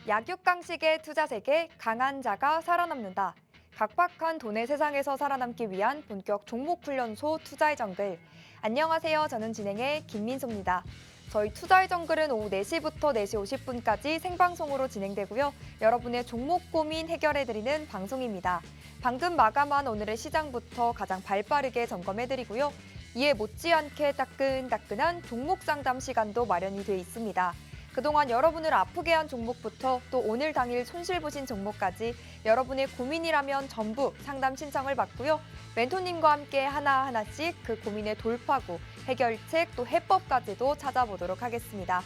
약육강식의 투자 세계 강한 자가 살아남는다. 각박한 돈의 세상에서 살아남기 위한 본격 종목훈련소 투자의 정글. 안녕하세요. 저는 진행의 김민소입니다. 저희 투자의 정글은 오후 4시부터 4시 50분까지 생방송으로 진행되고요. 여러분의 종목 고민 해결해드리는 방송입니다. 방금 마감한 오늘의 시장부터 가장 발빠르게 점검해드리고요. 이에 못지않게 따끈따끈한 종목 상담 시간도 마련이 돼 있습니다. 그동안 여러분을 아프게 한 종목부터 또 오늘 당일 손실 보신 종목까지 여러분의 고민이라면 전부 상담 신청을 받고요. 멘토님과 함께 하나하나씩 그 고민의 돌파구, 해결책 또 해법까지도 찾아보도록 하겠습니다.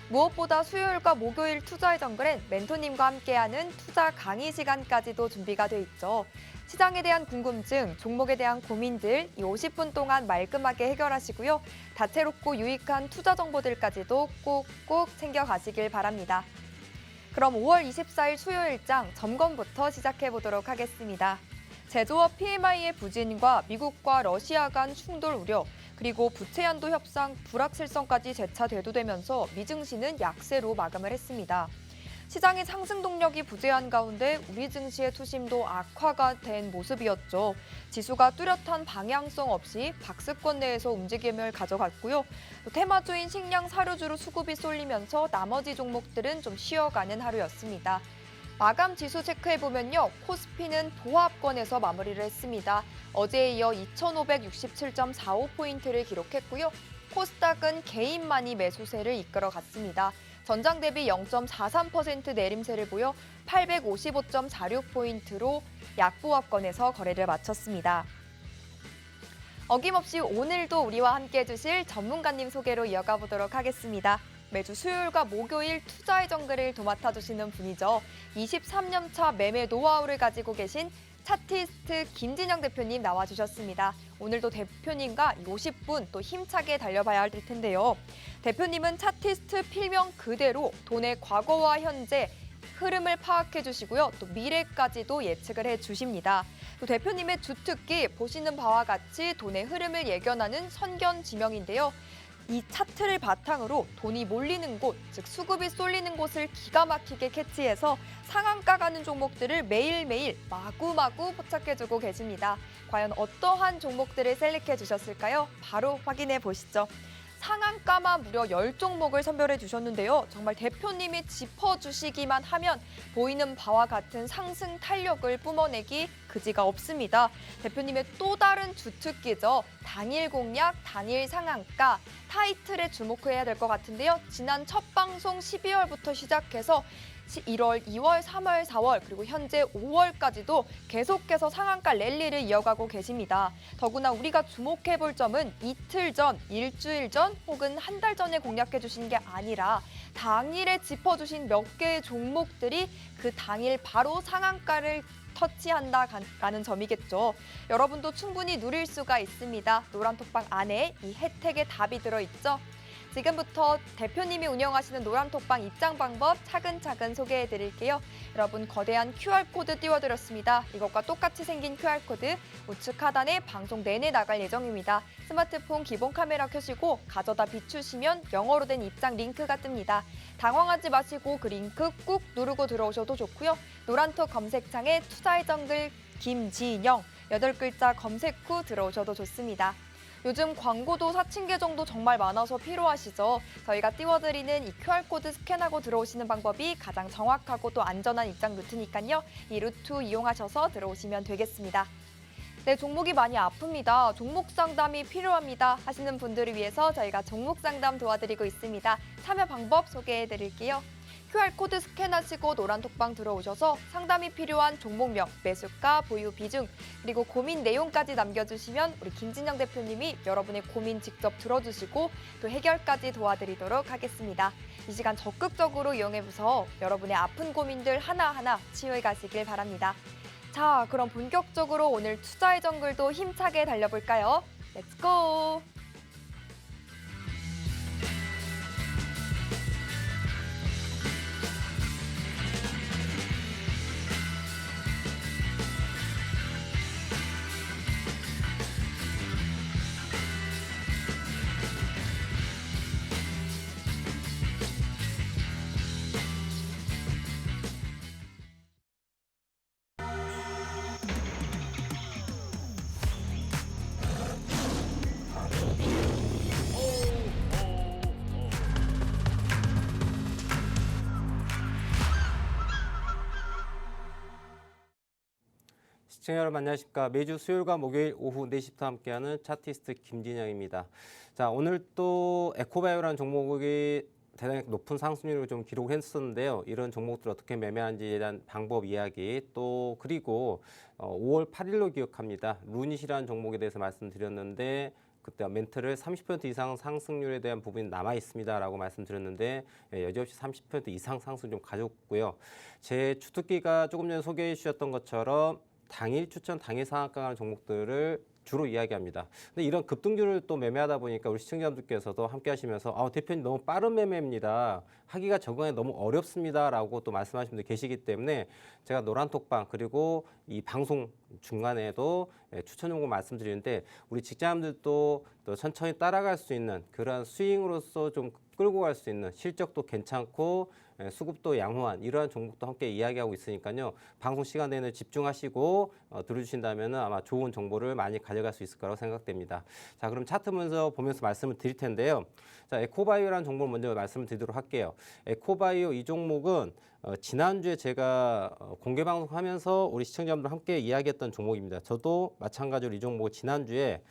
무엇보다 수요일과 목요일 투자의 정글엔 멘토님과 함께하는 투자 강의 시간까지도 준비가 돼 있죠. 시장에 대한 궁금증, 종목에 대한 고민들 이 50분 동안 말끔하게 해결하시고요. 다채롭고 유익한 투자 정보들까지도 꼭꼭 챙겨가시길 바랍니다. 그럼 5월 24일 수요일장 점검부터 시작해 보도록 하겠습니다. 제조업 PMI의 부진과 미국과 러시아 간 충돌 우려, 그리고 부채 한도 협상 불확실성까지 재차 대두되면서 미증시는 약세로 마감을 했습니다. 시장의 상승 동력이 부재한 가운데 우리 증시의 투심도 악화가 된 모습이었죠. 지수가 뚜렷한 방향성 없이 박스권 내에서 움직임을 가져갔고요. 또 테마주인 식량 사료주로 수급이 쏠리면서 나머지 종목들은 좀 쉬어가는 하루였습니다. 마감 지수 체크해보면요. 코스피는 보합권에서 마무리를 했습니다. 어제에 이어 2,567.45포인트를 기록했고요. 코스닥은 개인만이 매수세를 이끌어갔습니다. 전장 대비 0.43% 내림세를 보여 855.46포인트로 약보합권에서 거래를 마쳤습니다. 어김없이 오늘도 우리와 함께해 주실 전문가님 소개로 이어가 보도록 하겠습니다. 매주 수요일과 목요일 투자의 정글을 도맡아 주시는 분이죠. 23년 차 매매 노하우를 가지고 계신 차티스트 김진영 대표님 나와주셨습니다. 오늘도 대표님과 50분 또 힘차게 달려봐야 할 텐데요. 대표님은 차티스트 필명 그대로 돈의 과거와 현재 흐름을 파악해 주시고요. 또 미래까지도 예측을 해 주십니다. 또 대표님의 주특기 보시는 바와 같이 돈의 흐름을 예견하는 선견지명인데요. 이 차트를 바탕으로 돈이 몰리는 곳, 즉 수급이 쏠리는 곳을 기가 막히게 캐치해서 상한가 가는 종목들을 매일매일 마구마구 포착해주고 계십니다. 과연 어떠한 종목들을 셀렉해 주셨을까요? 바로 확인해 보시죠. 상한가만 무려 10종목을 선별해 주셨는데요. 정말 대표님이 짚어주시기만 하면 보이는 바와 같은 상승 탄력을 뿜어내기 그지가 없습니다. 대표님의 또 다른 주특기죠. 당일 공략, 당일 상한가, 타이틀에 주목해야 될 것 같은데요. 지난 첫 방송 12월부터 시작해서 1월, 2월, 3월, 4월 그리고 현재 5월까지도 계속해서 상한가 랠리를 이어가고 계십니다. 더구나 우리가 주목해볼 점은 이틀 전, 일주일 전 혹은 한 달 전에 공략해 주신 게 아니라 당일에 짚어주신 몇 개의 종목들이 그 당일 바로 상한가를 터치한다라는 점이겠죠. 여러분도 충분히 누릴 수가 있습니다. 노란톡방 안에 이 혜택의 답이 들어있죠. 지금부터 대표님이 운영하시는 노란톡방 입장 방법 차근차근 소개해드릴게요. 여러분 거대한 QR코드 띄워드렸습니다. 이것과 똑같이 생긴 QR코드 우측 하단에 방송 내내 나갈 예정입니다. 스마트폰 기본 카메라 켜시고 가져다 비추시면 영어로 된 입장 링크가 뜹니다. 당황하지 마시고 그 링크 꾹 누르고 들어오셔도 좋고요. 노란톡 검색창에 투자의 정글 김진영 8글자 검색 후 들어오셔도 좋습니다. 요즘 광고도 4,000개 정도 정말 많아서 필요하시죠? 저희가 띄워드리는 이 QR코드 스캔하고 들어오시는 방법이 가장 정확하고 또 안전한 입장 루트니까요. 이 루트 이용하셔서 들어오시면 되겠습니다. 네, 종목이 많이 아픕니다. 종목 상담이 필요합니다 하시는 분들을 위해서 저희가 종목 상담 도와드리고 있습니다. 참여 방법 소개해드릴게요. QR코드 스캔하시고 노란톡방 들어오셔서 상담이 필요한 종목명, 매수가, 보유 비중, 그리고 고민 내용까지 남겨주시면 우리 김진영 대표님이 여러분의 고민 직접 들어주시고 또 해결까지 도와드리도록 하겠습니다. 이 시간 적극적으로 이용해서 여러분의 아픈 고민들 하나하나 치유해 가시길 바랍니다. 자, 그럼 본격적으로 오늘 투자의 정글도 힘차게 달려볼까요? 렛츠고! 시청자 여러분 안녕하십니까. 매주 수요일과 목요일 오후 4시부터 함께하는 차티스트 김진영입니다. 자, 오늘 또 에코바이오라는 종목이 대단히 높은 상승률을 좀 기록했었는데요. 이런 종목들 어떻게 매매하는지에 대한 방법 이야기 또 그리고 5월 8일로 기억합니다. 루닛이라는 종목에 대해서 말씀드렸는데 그때 멘트를 30% 이상 상승률에 대한 부분이 남아 있습니다라고 말씀드렸는데 여지없이 30% 이상 상승 좀 가졌고요. 제 주특기가 조금 전에 소개해 주셨던 것처럼 당일 추천, 당일 상한가하는 종목들을 주로 이야기합니다. 근데 이런 급등주를 또 매매하다 보니까 우리 시청자분들께서도 함께 하시면서 대표님 너무 빠른 매매입니다. 하기가 적응하기 너무 어렵습니다라고 또 말씀하시는 분들 계시기 때문에 제가 노란톡방 그리고 이 방송 중간에도 추천 종목 말씀드리는데 우리 직장인들도 또 천천히 따라갈 수 있는 그런 스윙으로서 좀 끌고 갈 수 있는 실적도 괜찮고 수급도 양호한 이러한 종목도 함께 이야기하고 있으니까요. 방송 시간 내내 집중하시고 들어주신다면 아마 좋은 정보를 많이 가져갈 수 있을 거라고 생각됩니다. 자, 그럼 차트 먼저 보면서 말씀을 드릴 텐데요. 자, 에코바이오라는 종목을 먼저 말씀을 드리도록 할게요. 에코바이오 이 종목은 지난주에 제가 공개 방송하면서 우리 시청자분들 함께 이야기했던 종목입니다. 저도 마찬가지로 이 종목을 지난주에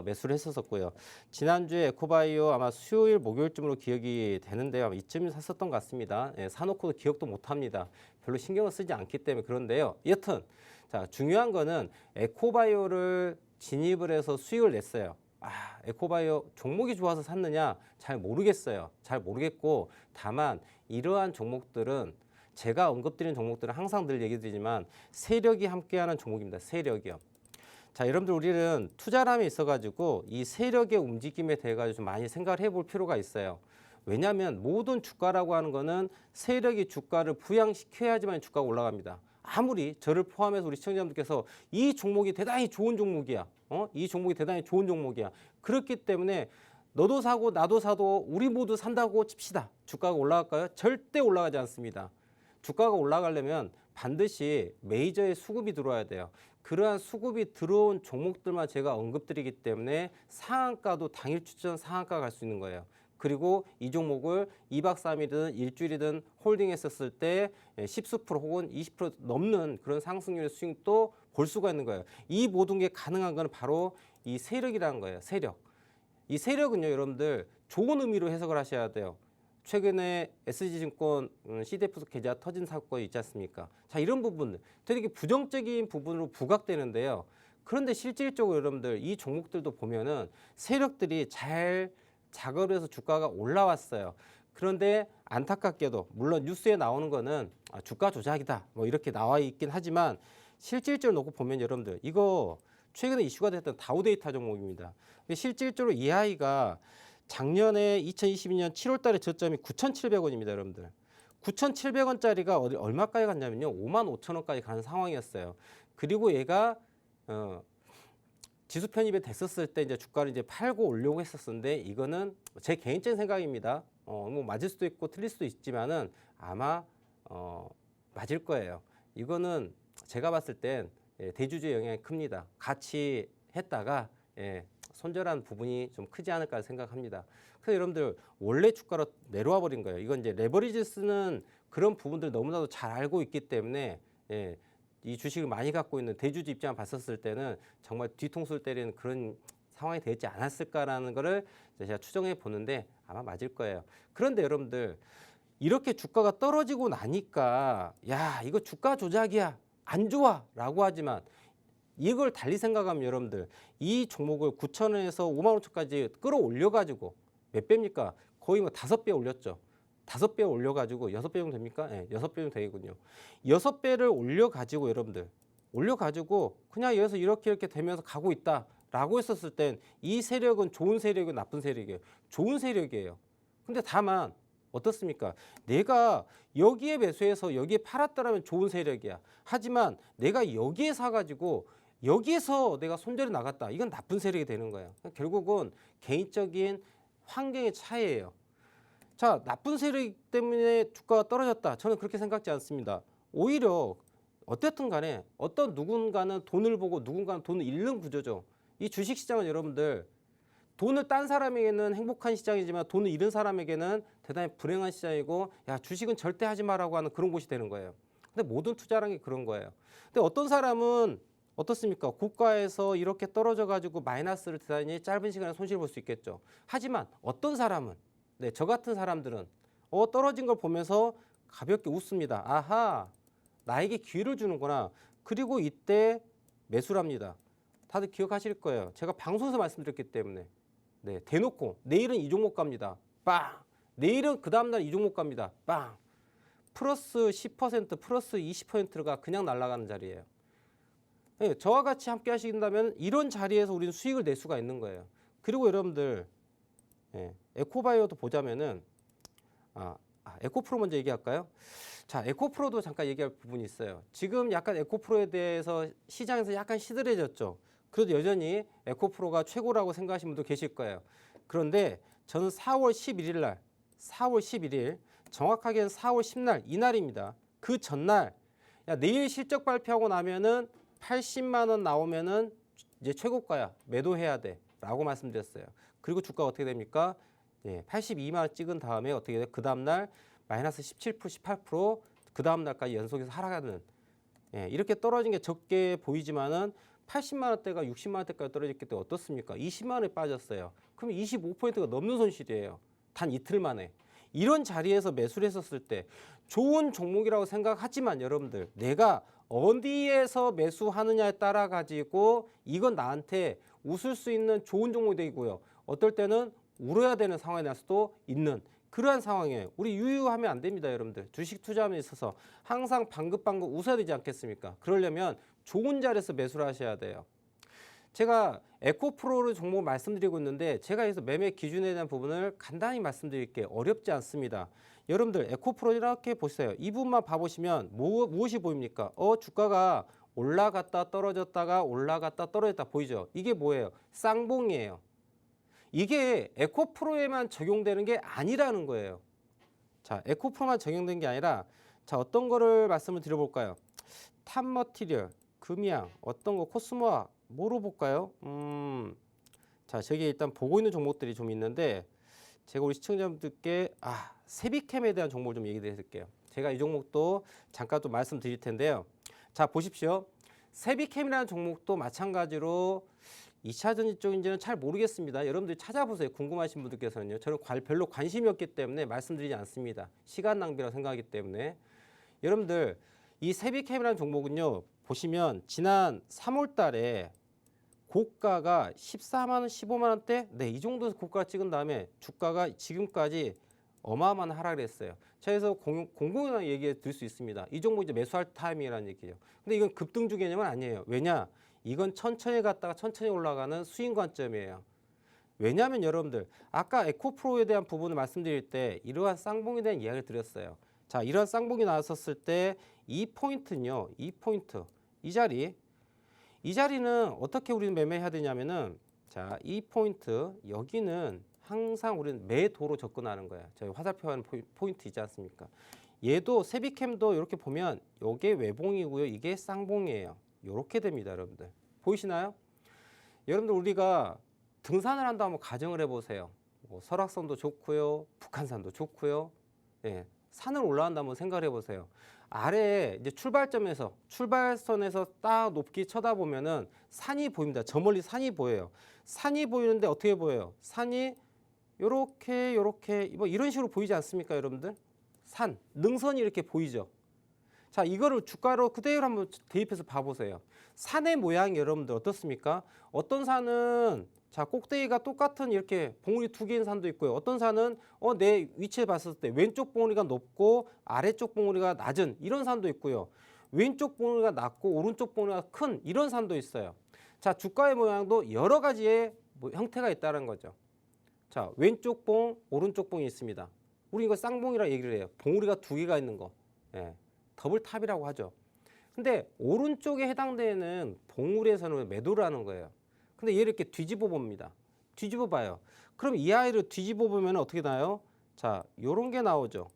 매수를 했었고요. 지난주에 에코바이오 아마 수요일 목요일쯤으로 기억이 되는데요. 아마 이쯤에 샀었던 것 같습니다. 사놓고도 기억도 못합니다. 별로 신경을 쓰지 않기 때문에 그런데요. 여튼 자, 중요한 거는 에코바이오를 진입을 해서 수익을 냈어요. 에코바이오 종목이 좋아서 샀느냐 잘 모르겠어요. 잘 모르겠고 다만 이러한 종목들은 제가 언급드린 종목들은 항상 늘 얘기 드리지만 세력이 함께하는 종목입니다. 세력이요. 자, 여러분들 우리는 투자람에 있어가지고 이 세력의 움직임에 대해 가지고 좀 많이 생각을 해볼 필요가 있어요. 왜냐하면 모든 주가라고 하는 거는 세력이 주가를 부양시켜야지만 주가가 올라갑니다. 아무리 저를 포함해서 우리 시청자분들께서 이 종목이 대단히 좋은 종목이야. 이 종목이 대단히 좋은 종목이야. 그렇기 때문에 너도 사고 나도 사도 우리 모두 산다고 칩시다. 주가가 올라갈까요? 절대 올라가지 않습니다. 주가가 올라가려면 반드시 메이저의 수급이 들어와야 돼요. 그러한 수급이 들어온 종목들만 제가 언급드리기 때문에 상한가도 당일 추천 상한가 갈 수 있는 거예요. 그리고 이 종목을 2박 3일이든 일주일이든 홀딩했었을 때 10% 혹은 20% 넘는 그런 상승률의 스윙도 볼 수가 있는 거예요. 이 모든 게 가능한 건 바로 이 세력이라는 거예요. 세력. 이 세력은요, 여러분들 좋은 의미로 해석을 하셔야 돼요. 최근에 SG증권 CDF 계좌 터진 사건이 있지 않습니까? 자, 이런 부분들 되게 부정적인 부분으로 부각되는데요. 그런데 실질적으로 여러분들 이 종목들도 보면은 세력들이 잘 작업을 해서 주가가 올라왔어요. 그런데 안타깝게도 물론 뉴스에 나오는 거는 주가 조작이다 뭐 이렇게 나와 있긴 하지만 실질적으로 놓고 보면 여러분들 이거 최근에 이슈가 됐던 다우데이터 종목입니다. 근데 실질적으로 이 아이가 작년에 2022년 7월 달에 저점이 9,700원입니다, 여러분들. 9,700원짜리가 얼마까지 갔냐면요. 55,000원까지 가는 상황이었어요. 그리고 얘가 지수 편입이 됐었을 때 이제 주가를 이제 팔고 오려고 했었는데 이거는 제 개인적인 생각입니다. 뭐 맞을 수도 있고 틀릴 수도 있지만은 아마 맞을 거예요. 이거는 제가 봤을 땐 대주주의 영향이 큽니다. 같이 했다가 손절한 부분이 좀 크지 않을까 생각합니다. 그래서 여러분들 원래 주가로 내려와 버린 거예요. 이건 이제 레버리지 쓰는 그런 부분들 너무나도 잘 알고 있기 때문에 이 주식을 많이 갖고 있는 대주주 입장을 봤었을 때는 정말 뒤통수를 때리는 그런 상황이 되지 않았을까라는 거를 제가 추정해 보는데 아마 맞을 거예요. 그런데 여러분들 이렇게 주가가 떨어지고 나니까 야 이거 주가 조작이야 안 좋아 라고 하지만 이걸 달리 생각하면 여러분들 이 종목을 9,000원에서 55,000원까지 끌어올려 가지고 몇 배입니까? 거의 뭐 5배 올렸죠. 5배 올려가지고 6배 정도 됩니까? 네, 6배 정도 되겠군요. 6배를 올려가지고 여러분들 올려가지고 그냥 여기서 이렇게 되면서 가고 있다라고 했었을 땐 이 세력은 좋은 세력이고 나쁜 세력이에요. 좋은 세력이에요. 근데 다만 어떻습니까? 내가 여기에 매수해서 여기에 팔았다라면 좋은 세력이야. 하지만 내가 여기에 사가지고 여기에서 내가 손절이 나갔다. 이건 나쁜 세력이 되는 거예요. 결국은 개인적인 환경의 차이예요. 자, 나쁜 세력 때문에 주가가 떨어졌다. 저는 그렇게 생각지 않습니다. 오히려 어쨌든 간에 어떤 누군가는 돈을 보고 누군가는 돈을 잃는 구조죠. 이 주식시장은 여러분들 돈을 딴 사람에게는 행복한 시장이지만 돈을 잃은 사람에게는 대단히 불행한 시장이고 야 주식은 절대 하지 마라고 하는 그런 곳이 되는 거예요. 근데 모든 투자라는 게 그런 거예요. 근데 어떤 사람은 어떻습니까? 고가에서 이렇게 떨어져 가지고 마이너스를 대단히 짧은 시간에 손실 볼 수 있겠죠. 하지만 어떤 사람은 네, 저 같은 사람들은 떨어진 걸 보면서 가볍게 웃습니다. 아하, 나에게 기회를 주는구나. 그리고 이때 매수를 합니다. 다들 기억하실 거예요. 제가 방송에서 말씀드렸기 때문에 네, 대놓고 내일은 이 종목 갑니다. 빵! 내일은 그 다음날 이 종목 갑니다. 빵! 플러스 10% 플러스 20%가 그냥 날아가는 자리예요. 네, 저와 같이 함께 하신다면 이런 자리에서 우리는 수익을 낼 수가 있는 거예요. 그리고 여러분들 에코바이오도 보자면은 에코프로 먼저 얘기할까요? 자, 에코프로도 잠깐 얘기할 부분이 있어요. 지금 약간 에코프로에 대해서 시장에서 약간 시들해졌죠. 그래도 여전히 에코프로가 최고라고 생각하시는 분도 계실 거예요. 그런데 저는 4월 11일 정확하게는 4월 10날 이날입니다. 그 전날 내일 실적 발표하고 나면은 80만 원 나오면은 이제 최고가야 매도해야 돼라고 말씀드렸어요. 그리고 주가가 어떻게 됩니까? 82만 원 찍은 다음에 어떻게 돼요? 그 다음 날 마이너스 17%, 18%그 다음 날까지 연속해서 하락하는 이렇게 떨어진 게 적게 보이지만은 80만 원대가 60만 원대까지 떨어졌기 때문에 어떻습니까? 20만 원에 빠졌어요. 그럼 25%가 넘는 손실이에요. 단 이틀 만에. 이런 자리에서 매수를 했었을 때 좋은 종목이라고 생각하지만 여러분들 내가 어디에서 매수하느냐에 따라 가지고 이건 나한테 웃을 수 있는 좋은 종목이 되고요. 어떨 때는 울어야 되는 상황에 날 수도 있는 그러한 상황이에요. 우리 유유하면 안 됩니다, 여러분들. 주식 투자함에 있어서 항상 방긋방긋 웃어야 되지 않겠습니까? 그러려면 좋은 자리에서 매수를 하셔야 돼요. 제가 에코프로를 종목 말씀드리고 있는데 제가 여기서 매매 기준에 대한 부분을 간단히 말씀드릴게요. 어렵지 않습니다. 여러분들 에코프로 이렇게 보세요. 이 부분만 봐보시면 무엇이 보입니까? 주가가 올라갔다 떨어졌다가 올라갔다 떨어졌다 보이죠? 이게 뭐예요? 쌍봉이에요. 이게 에코프로에만 적용되는 게 아니라는 거예요. 자, 에코프로만 적용된 게 아니라 자, 어떤 거를 말씀을 드려볼까요? 탑머티리얼, 금양, 어떤 거 코스모아 뭐로 볼까요? 자, 저기 일단 보고 있는 종목들이 좀 있는데 제가 우리 시청자분들께 세비캠에 대한 종목을 좀 얘기 드릴게요. 제가 이 종목도 잠깐 또 말씀드릴 텐데요. 자, 보십시오. 세비캠이라는 종목도 마찬가지로 2차 전지 쪽인지는 잘 모르겠습니다. 여러분들이 찾아보세요. 궁금하신 분들께서는요. 저는 별로 관심이 없기 때문에 말씀드리지 않습니다. 시간 낭비라고 생각하기 때문에. 여러분들 이 세비캠이라는 종목은요. 보시면 지난 3월 달에 고가가 14만 원, 15만 원대 이 정도에서 고가를 찍은 다음에 주가가 지금까지 어마어마한 하락을 했어요. 자, 그래서 공공연한 얘기 드릴 수 있습니다. 이 종목 이제 매수할 타이밍이라는 얘기예요. 근데 이건 급등주 개념은 아니에요. 왜냐? 이건 천천히 갔다가 천천히 올라가는 스윙 관점이에요. 왜냐하면 여러분들 아까 에코프로에 대한 부분을 말씀드릴 때 이러한 쌍봉에 대한 이야기를 드렸어요. 자, 이러한 쌍봉이 나왔었을 때 이 포인트는요. 이 포인트, 이 자리는 어떻게 우리는 매매해야 되냐면은 자, 이 포인트 여기는 항상 우리는 매도로 접근하는 거예요. 저희 화살표 하는 포인트 있지 않습니까? 얘도 세비캠도 이렇게 보면 이게 외봉이고요. 이게 쌍봉이에요. 이렇게 됩니다, 여러분들. 보이시나요? 여러분들 우리가 등산을 한다 한번 가정을 해보세요. 설악산도 좋고요, 북한산도 좋고요. 산을 올라간다 한번 생각을 해보세요. 아래에 이제 출발선에서 딱 높게 쳐다보면은 산이 보입니다. 저 멀리 산이 보여요. 산이 보이는데 어떻게 보여요? 산이 요렇게 뭐 이런 식으로 보이지 않습니까, 여러분들? 산, 능선이 이렇게 보이죠. 자, 이거를 주가로 그대로 한번 대입해서 봐보세요. 산의 모양이 여러분들 어떻습니까? 어떤 산은 자, 꼭대기가 똑같은 이렇게 봉우리 두 개인 산도 있고요. 어떤 산은 내 위치에 봤을 때 왼쪽 봉우리가 높고 아래쪽 봉우리가 낮은 이런 산도 있고요. 왼쪽 봉우리가 낮고 오른쪽 봉우리가 큰 이런 산도 있어요. 자, 주가의 모양도 여러 가지의 형태가 있다는 거죠. 자, 왼쪽 봉, 오른쪽 봉이 있습니다. 우리 이거 쌍봉이라 얘기를 해요. 봉우리가 두 개가 있는 거. 더블탑이라고 하죠. 근데 오른쪽에 해당되는 봉우리에서는 매도를 하는 거예요. 근데 얘를 이렇게 뒤집어 봅니다. 뒤집어 봐요. 그럼 이 아이를 뒤집어 보면 어떻게 나요? 자, 요런 게 나오죠.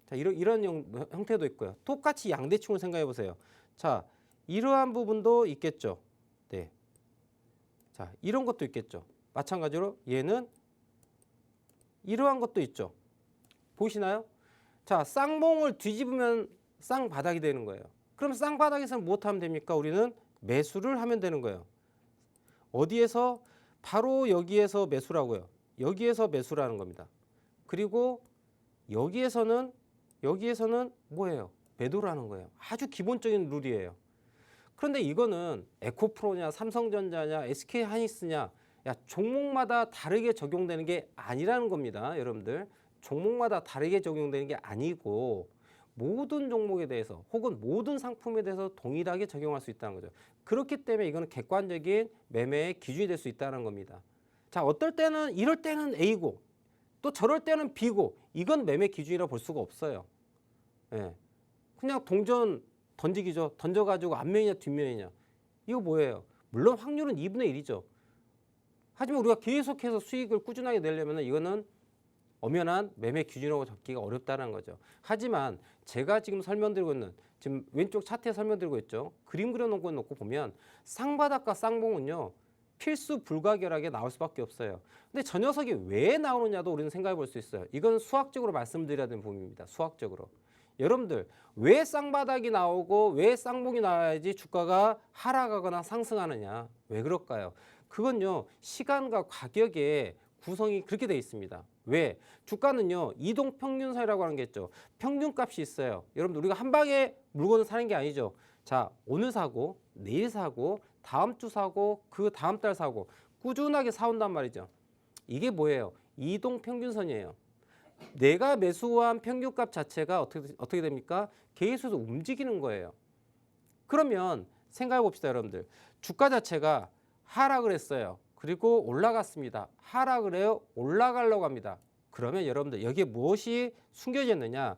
자, 이런 형태도 있고요. 똑같이 양대칭을 생각해 보세요. 자, 이러한 부분도 있겠죠. 네. 자, 이런 것도 있겠죠. 마찬가지로 얘는 이러한 것도 있죠. 보이시나요? 자, 쌍봉을 뒤집으면 쌍바닥이 되는 거예요. 그럼 쌍바닥에서는 무엇 하면 됩니까? 우리는 매수를 하면 되는 거예요. 어디에서? 바로 여기에서 매수라고요. 여기에서 매수라는 겁니다. 그리고 여기에서는 뭐예요? 매도라는 거예요. 아주 기본적인 룰이에요. 그런데 이거는 에코프로냐 삼성전자냐 SK하이닉스냐 야, 종목마다 다르게 적용되는 게 아니라는 겁니다. 여러분들. 종목마다 다르게 적용되는 게 아니고 모든 종목에 대해서 혹은 모든 상품에 대해서 동일하게 적용할 수 있다는 거죠. 그렇기 때문에 이거는 객관적인 매매의 기준이 될 수 있다는 겁니다. 자, 어떨 때는 이럴 때는 A고 또 저럴 때는 B고 이건 매매 기준이라 볼 수가 없어요. 예. 그냥 동전 던지기죠. 던져가지고 앞면이냐 뒷면이냐. 이거 뭐예요? 물론 확률은 2분의 1이죠. 하지만 우리가 계속해서 수익을 꾸준하게 내려면 이거는 엄연한 매매 기준이라고 잡기가 어렵다는 거죠. 하지만 제가 지금 설명드리고 있는 지금 왼쪽 차트에 설명드리고 있죠. 그림 그려놓고 보면 쌍바닥과 쌍봉은요. 필수 불가결하게 나올 수밖에 없어요. 근데 저 녀석이 왜 나오느냐도 우리는 생각해 볼 수 있어야 이건 수학적으로 말씀드려야 되는 부분입니다. 수학적으로. 여러분들 왜 쌍바닥이 나오고 왜 쌍봉이 나와야지 주가가 하락하거나 상승하느냐. 왜 그럴까요? 그건요. 시간과 가격의 구성이 그렇게 되어 있습니다. 왜? 주가는요. 이동평균선이라고 하는 게 있죠. 평균값이 있어요. 여러분들 우리가 한 방에 물건을 사는 게 아니죠. 자, 오늘 사고 내일 사고 다음 주 사고 그 다음 달 사고 꾸준하게 사온단 말이죠. 이게 뭐예요? 이동평균선이에요. 내가 매수한 평균값 자체가 어떻게 됩니까? 계속해서 움직이는 거예요. 그러면 생각해 봅시다, 여러분들. 주가 자체가 하락을 했어요. 그리고 올라갔습니다. 하락을 해요. 올라가려고 합니다. 그러면 여러분들 여기에 무엇이 숨겨져 있느냐?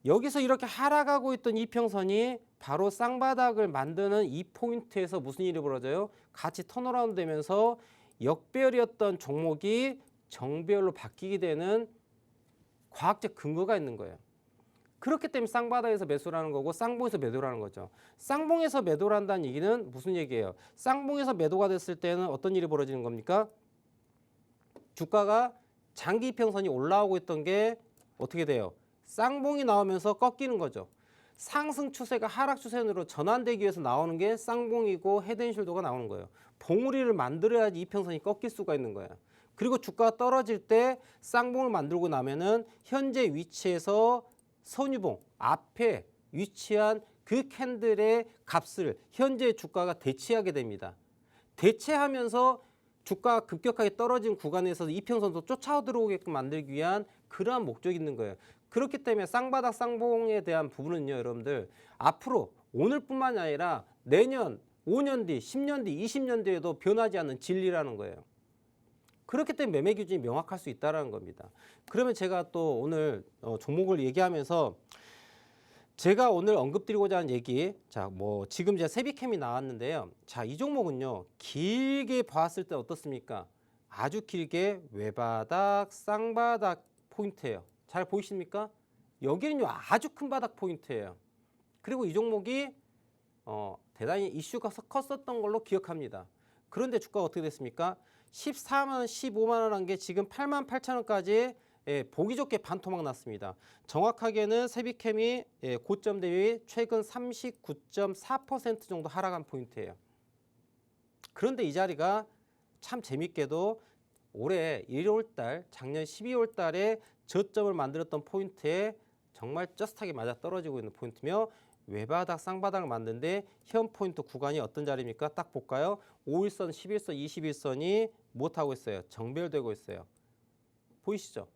여기서 이렇게 하락하고 있던 이평선이 바로 쌍바닥을 만드는 이 포인트에서 무슨 일이 벌어져요? 같이 턴어라운드 되면서 역배열이었던 종목이 정배열로 바뀌게 되는 과학적 근거가 있는 거예요. 그렇기 때문에 쌍바닥에서 매수라는 거고 쌍봉에서 매도라는 거죠. 쌍봉에서 매도를 한다는 얘기는 무슨 얘기예요? 쌍봉에서 매도가 됐을 때는 어떤 일이 벌어지는 겁니까? 주가가 장기 이평선이 올라오고 있던 게 어떻게 돼요? 쌍봉이 나오면서 꺾이는 거죠. 상승 추세가 하락 추세로 전환되기 위해서 나오는 게 쌍봉이고 헤드앤숄더가 나오는 거예요. 봉우리를 만들어야지 이평선이 꺾일 수가 있는 거예요. 그리고 주가가 떨어질 때 쌍봉을 만들고 나면은 현재 위치에서 선유봉 앞에 위치한 그 캔들의 값을 현재 주가가 대체하게 됩니다. 대체하면서 주가가 급격하게 떨어진 구간에서 이평선도 쫓아 들어오게끔 만들기 위한 그러한 목적이 있는 거예요. 그렇기 때문에 쌍바닥 쌍봉에 대한 부분은요, 여러분들 앞으로 오늘뿐만이 아니라 내년, 5년 뒤, 10년 뒤, 20년 뒤에도 변하지 않는 진리라는 거예요. 그렇기 때문에 매매 기준이 명확할 수 있다는 겁니다. 그러면 제가 또 오늘 종목을 얘기하면서 제가 오늘 언급드리고자 하는 얘기, 자, 뭐 지금 이제 세비캠이 나왔는데요. 자, 이 종목은요, 길게 봤을 때 어떻습니까? 아주 길게 외바닥, 쌍바닥 포인트예요. 잘 보이십니까? 여기는요, 아주 큰 바닥 포인트예요. 그리고 이 종목이 대단히 이슈가 컸었던 걸로 기억합니다. 그런데 주가가 어떻게 됐습니까? 14만 원, 15만 원 한 게 지금 8만 8천 원까지 보기 좋게 반토막 났습니다. 정확하게는 세비캠이 고점 대비 최근 39.4% 정도 하락한 포인트예요. 그런데 이 자리가 참 재밌게도 올해 1월달, 작년 12월달에 저점을 만들었던 포인트에 정말 쩌슷하게 맞아 떨어지고 있는 포인트며 외바닥, 쌍바닥을 만드는데 현 포인트 구간이 어떤 자리입니까? 딱 볼까요? 5일선, 11선, 21선이 못하고 있어요. 정배열되고 있어요. 보이시죠?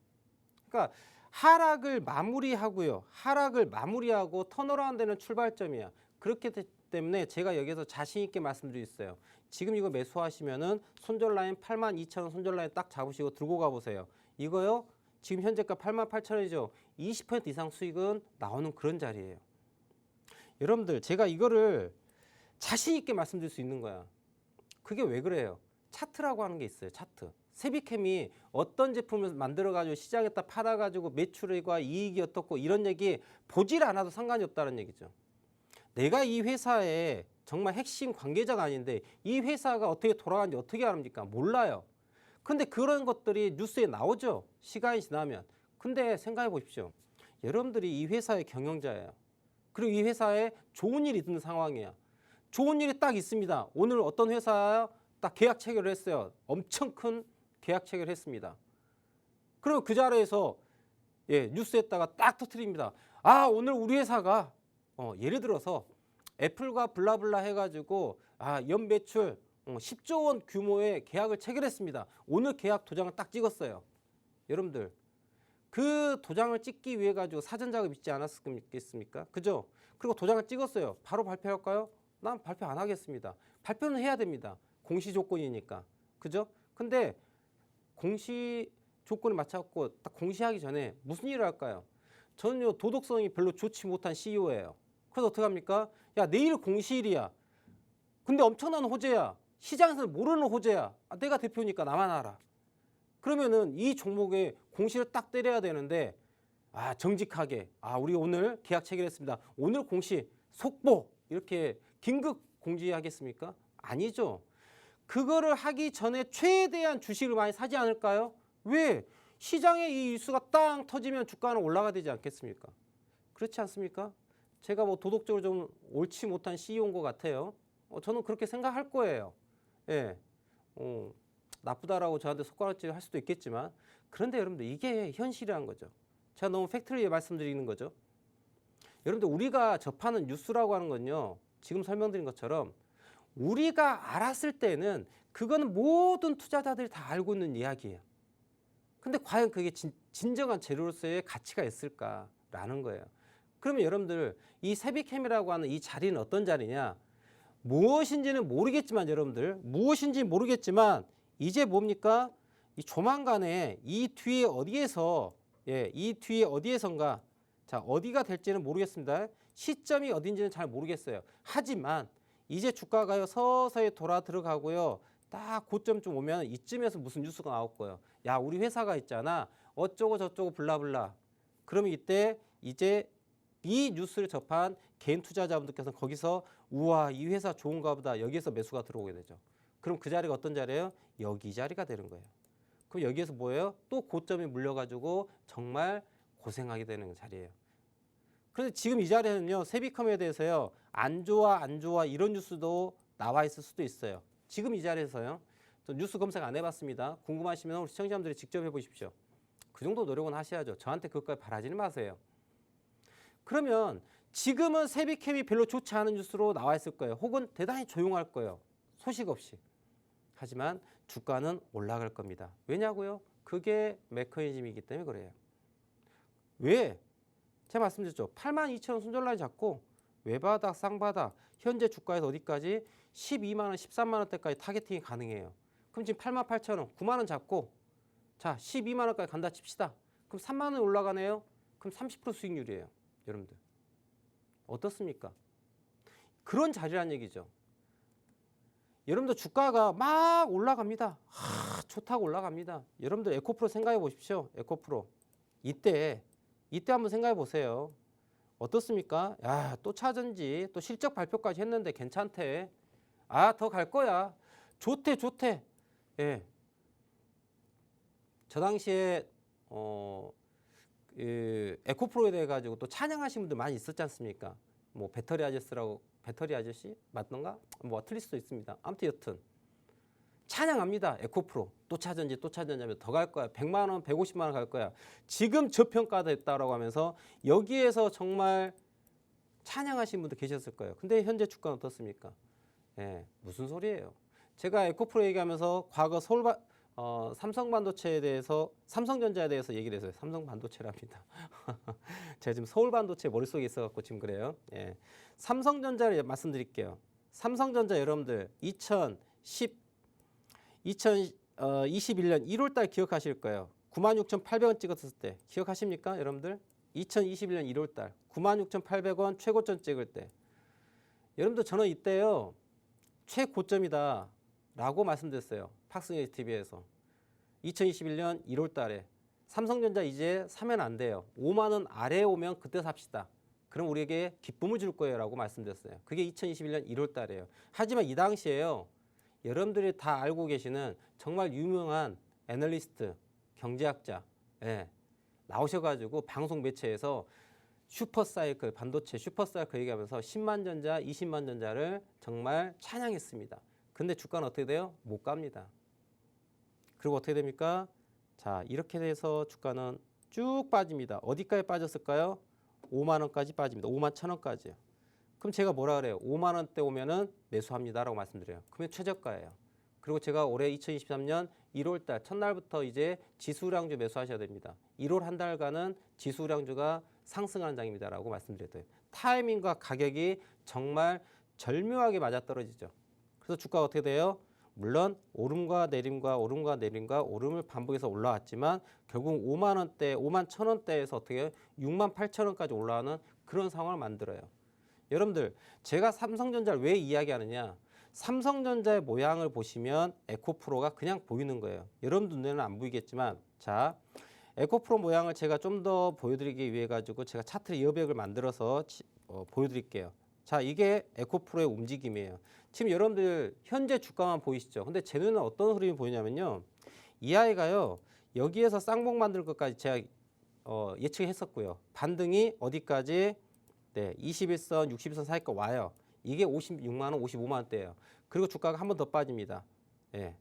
그러니까 하락을 마무리하고요. 하락을 마무리하고 턴어라운드 되는 출발점이야. 그렇기 때문에 제가 여기서 자신 있게 말씀드리고 있어요. 지금 이거 매수하시면은 손절 라인 82,000원 손절 라인 딱 잡으시고 들고 가보세요. 이거요. 지금 현재가 88,000원이죠. 20% 이상 수익은 나오는 그런 자리예요. 여러분들 제가 이거를 자신 있게 말씀드릴 수 있는 거야. 그게 왜 그래요? 차트라고 하는 게 있어요. 차트. 세비캠이 어떤 제품을 만들어가지고 시장에다 팔아가지고 매출과 이익이 어떻고 이런 얘기 보질 않아도 상관이 없다는 얘기죠. 내가 이 회사의 정말 핵심 관계자가 아닌데 이 회사가 어떻게 돌아가는지 어떻게 압니까? 몰라요. 근데 그런 것들이 뉴스에 나오죠. 시간이 지나면. 근데 생각해 보십시오. 여러분들이 이 회사의 경영자예요. 그리고 이 회사에 좋은 일이 있는 상황이야. 좋은 일이 딱 있습니다. 오늘 어떤 회사 딱 계약 체결을 했어요. 엄청 큰 계약 체결을 했습니다. 그러면 그 자리에서 뉴스에다가 딱 터뜨립니다. 아, 오늘 우리 회사가 예를 들어서 애플과 블라블라 해가지고 연매출 10조 원 규모의 계약을 체결했습니다. 오늘 계약 도장을 딱 찍었어요. 여러분들 그 도장을 찍기 위해 가지고 사전 작업 있지 않았겠습니까? 그죠? 그리고 도장을 찍었어요. 바로 발표할까요? 난 발표 안 하겠습니다. 발표는 해야 됩니다. 공시 조건이니까. 그죠? 근데 공시 조건에 맞춰갖고 딱 공시하기 전에 무슨 일을 할까요? 저는요, 도덕성이 별로 좋지 못한 CEO예요. 그래서 어떻게 합니까? 야, 내일 공시일이야. 근데 엄청난 호재야. 시장에서는 모르는 호재야. 내가 대표니까 나만 알아. 그러면은 이 종목에 공시를 딱 때려야 되는데 정직하게 우리 오늘 계약 체결했습니다. 오늘 공시 속보 이렇게 긴급 공지하겠습니까? 아니죠. 그거를 하기 전에 최대한 주식을 많이 사지 않을까요? 왜? 시장에 이 뉴스가 땅 터지면 주가는 올라가야 되지 않겠습니까? 그렇지 않습니까? 제가 뭐 도덕적으로 좀 옳지 못한 CEO인 것 같아요. 저는 그렇게 생각할 거예요. 예. 나쁘다라고 저한테 손가락질 할 수도 있겠지만, 그런데 여러분들 이게 현실이라는 거죠. 제가 너무 팩트리에 말씀드리는 거죠. 여러분들 우리가 접하는 뉴스라고 하는 건요, 지금 설명드린 것처럼 우리가 알았을 때는 그거는 모든 투자자들이 다 알고 있는 이야기예요. 근데 과연 그게 진정한 재료로서의 가치가 있을까라는 거예요. 그러면 여러분들 이 세비캠이라고 하는 이 자리는 어떤 자리냐? 무엇인지는 모르겠지만 여러분들 무엇인지 모르겠지만 이제 뭡니까? 이 조만간에 이 뒤에 어디에선가 어디가 될지는 모르겠습니다. 시점이 어딘지는 잘 모르겠어요. 하지만 이제 주가가요 서서히 돌아 들어가고요. 딱 고점쯤 오면 이쯤에서 무슨 뉴스가 나올 거예요. 야, 우리 회사가 있잖아. 어쩌고 저쩌고 블라블라. 그러면 이때 이제 이 뉴스를 접한 개인 투자자분들께서는 거기서 우와, 이 회사 좋은가 보다. 여기에서 매수가 들어오게 되죠. 그럼 그 자리가 어떤 자리예요? 여기 자리가 되는 거예요. 그럼 여기에서 뭐예요? 또 고점이 물려가지고 정말 고생하게 되는 자리예요. 그런데 지금 이 자리에는요, 세비컴에 대해서요, 안 좋아 이런 뉴스도 나와 있을 수도 있어요. 지금 이 자리에서요, 저 뉴스 검색 안 해봤습니다. 궁금하시면 우리 시청자분들이 직접 해보십시오. 그 정도 노력은 하셔야죠. 저한테 그것까지 바라지는 마세요. 그러면 지금은 세비캠이 별로 좋지 않은 뉴스로 나와 있을 거예요. 혹은 대단히 조용할 거예요. 소식 없이. 하지만 주가는 올라갈 겁니다. 왜냐고요? 그게 메커니즘이기 때문에 그래요. 왜? 제가 말씀드렸죠. 82,000원 손절라인 잡고 외바닥, 쌍바닥, 현재 주가에서 어디까지? 12만 원, 13만 원대까지 타겟팅이 가능해요. 그럼 지금 88,000원, 9만 원 잡고 12만 원까지 간다 칩시다. 그럼 3만 원이 올라가네요. 그럼 30% 수익률이에요. 여러분들. 어떻습니까? 그런 자리란 얘기죠. 여러분들 주가가 막 올라갑니다. 좋다고 올라갑니다. 여러분들 에코프로 생각해 보십시오. 에코프로. 이때 한번 생각해 보세요. 어떻습니까? 야, 또 차전지, 또 실적 발표까지 했는데 괜찮대. 더 갈 거야. 좋대. 예. 저 당시에 에코프로에 대해 가지고 또 찬양하신 분들 많이 있었지 않습니까? 뭐 배터리 아저씨 맞던가? 뭐 틀릴 수도 있습니다. 아무튼 여튼 찬양합니다. 에코프로 또 차전지 하면 더 갈 거야. 100만 원, 150만 원 갈 거야. 지금 저평가됐다라고 하면서 여기에서 정말 찬양하신 분도 계셨을 거예요. 근데 현재 주가는 어떻습니까? 무슨 소리예요? 제가 에코프로 얘기하면서 과거 삼성반도체에 대해서, 삼성전자에 대해서 얘기를 했어요. 삼성반도체랍니다. 제가 지금 서울반도체 머릿속에 있어갖고 지금 그래요. 삼성전자를 말씀드릴게요. 삼성전자 여러분들 2021년 1월달 기억하실 거예요. 96,800원 찍었을 때 기억하십니까, 여러분들? 2021년 1월달 96,800원 최고점 찍을 때, 여러분들 저는 이때요 최고점이다 라고 말씀드렸어요. 팍스뉴스 TV에서 2021년 1월달에 삼성전자 이제 사면 안 돼요. 5만 원 아래에 오면 그때 삽시다. 그럼 우리에게 기쁨을 줄 거예요 라고 말씀드렸어요. 그게 2021년 1월달이에요. 하지만 이 당시에요, 여러분들이 다 알고 계시는 정말 유명한 애널리스트, 경제학자 나오셔가지고 방송 매체에서 슈퍼사이클, 반도체 슈퍼사이클 얘기하면서 10만 전자, 20만 전자를 정말 찬양했습니다. 근데 주가는 어떻게 돼요? 못 갑니다. 그리고 어떻게 됩니까? 자, 이렇게 돼서 주가는 쭉 빠집니다. 어디까지 빠졌을까요? 5만 원까지 빠집니다. 5만 1천 원까지요. 그럼 제가 뭐라 그래요? 5만 원대 오면은 매수합니다라고 말씀드려요. 그러면 최저가예요. 그리고 제가 올해 2023년 1월 달 첫날부터 이제 지수량주 매수하셔야 됩니다. 1월 한 달간은 지수량주가 상승하는 장입니다라고 말씀드렸어요. 타이밍과 가격이 정말 절묘하게 맞아떨어지죠. 그래서 주가가 어떻게 돼요? 물론 오름과 내림과 오름과 내림과 오름을 반복해서 올라왔지만 결국 5만 원대, 5만 1천 원대에서 어떻게 6만 8천 원까지 올라가는 그런 상황을 만들어요. 여러분들, 제가 삼성전자를 왜 이야기하느냐? 삼성전자의 모양을 보시면 에코프로가 그냥 보이는 거예요. 여러분들 눈에는 안 보이겠지만, 자, 에코프로 모양을 제가 좀 더 보여드리기 위해 가지고 제가 차트의 여백을 만들어서 보여드릴게요. 자, 이게 에코프로의 움직임이에요. 지금 여러분들 현재 주가만 보이시죠? 근데 제 눈에는 어떤 흐름이 보이냐면요. 이 아이가요. 여기에서 쌍봉 만들 것까지 제가 예측했었고요. 반등이 어디까지? 네, 21선, 60선 사이까지 와요. 이게 56만 원, 55만 원대예요. 그리고 주가가 한 번 더 빠집니다. 예.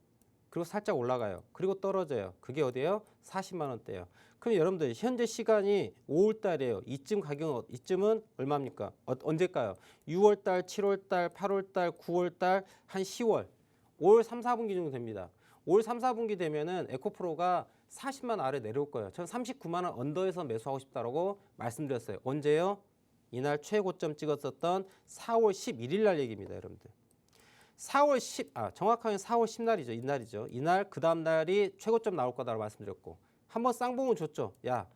그리고 살짝 올라가요. 그리고 떨어져요. 그게 어디예요? 40만 원대예요. 그럼 여러분들 현재 시간이 5월 달이에요. 이쯤 가격은 이쯤은 얼마입니까? 언제일까요? 6월 달, 7월 달, 8월 달, 9월 달, 한 10월. 5월 3, 4분기 정도 됩니다. 5월 3, 4분기 되면은 에코프로가 40만 원 아래 내려올 거예요. 저는 39만 원 언더에서 매수하고 싶다라고 말씀드렸어요. 언제요? 이날 최고점 찍었었던 4월 11일 날 얘기입니다, 여러분들. 4월 10, 정확하게 4월 10날이죠. 이날이죠. 이날 그 다음 날이 최고점 나올 거다라고 말씀드렸고 한번 쌍봉을 줬죠. 야,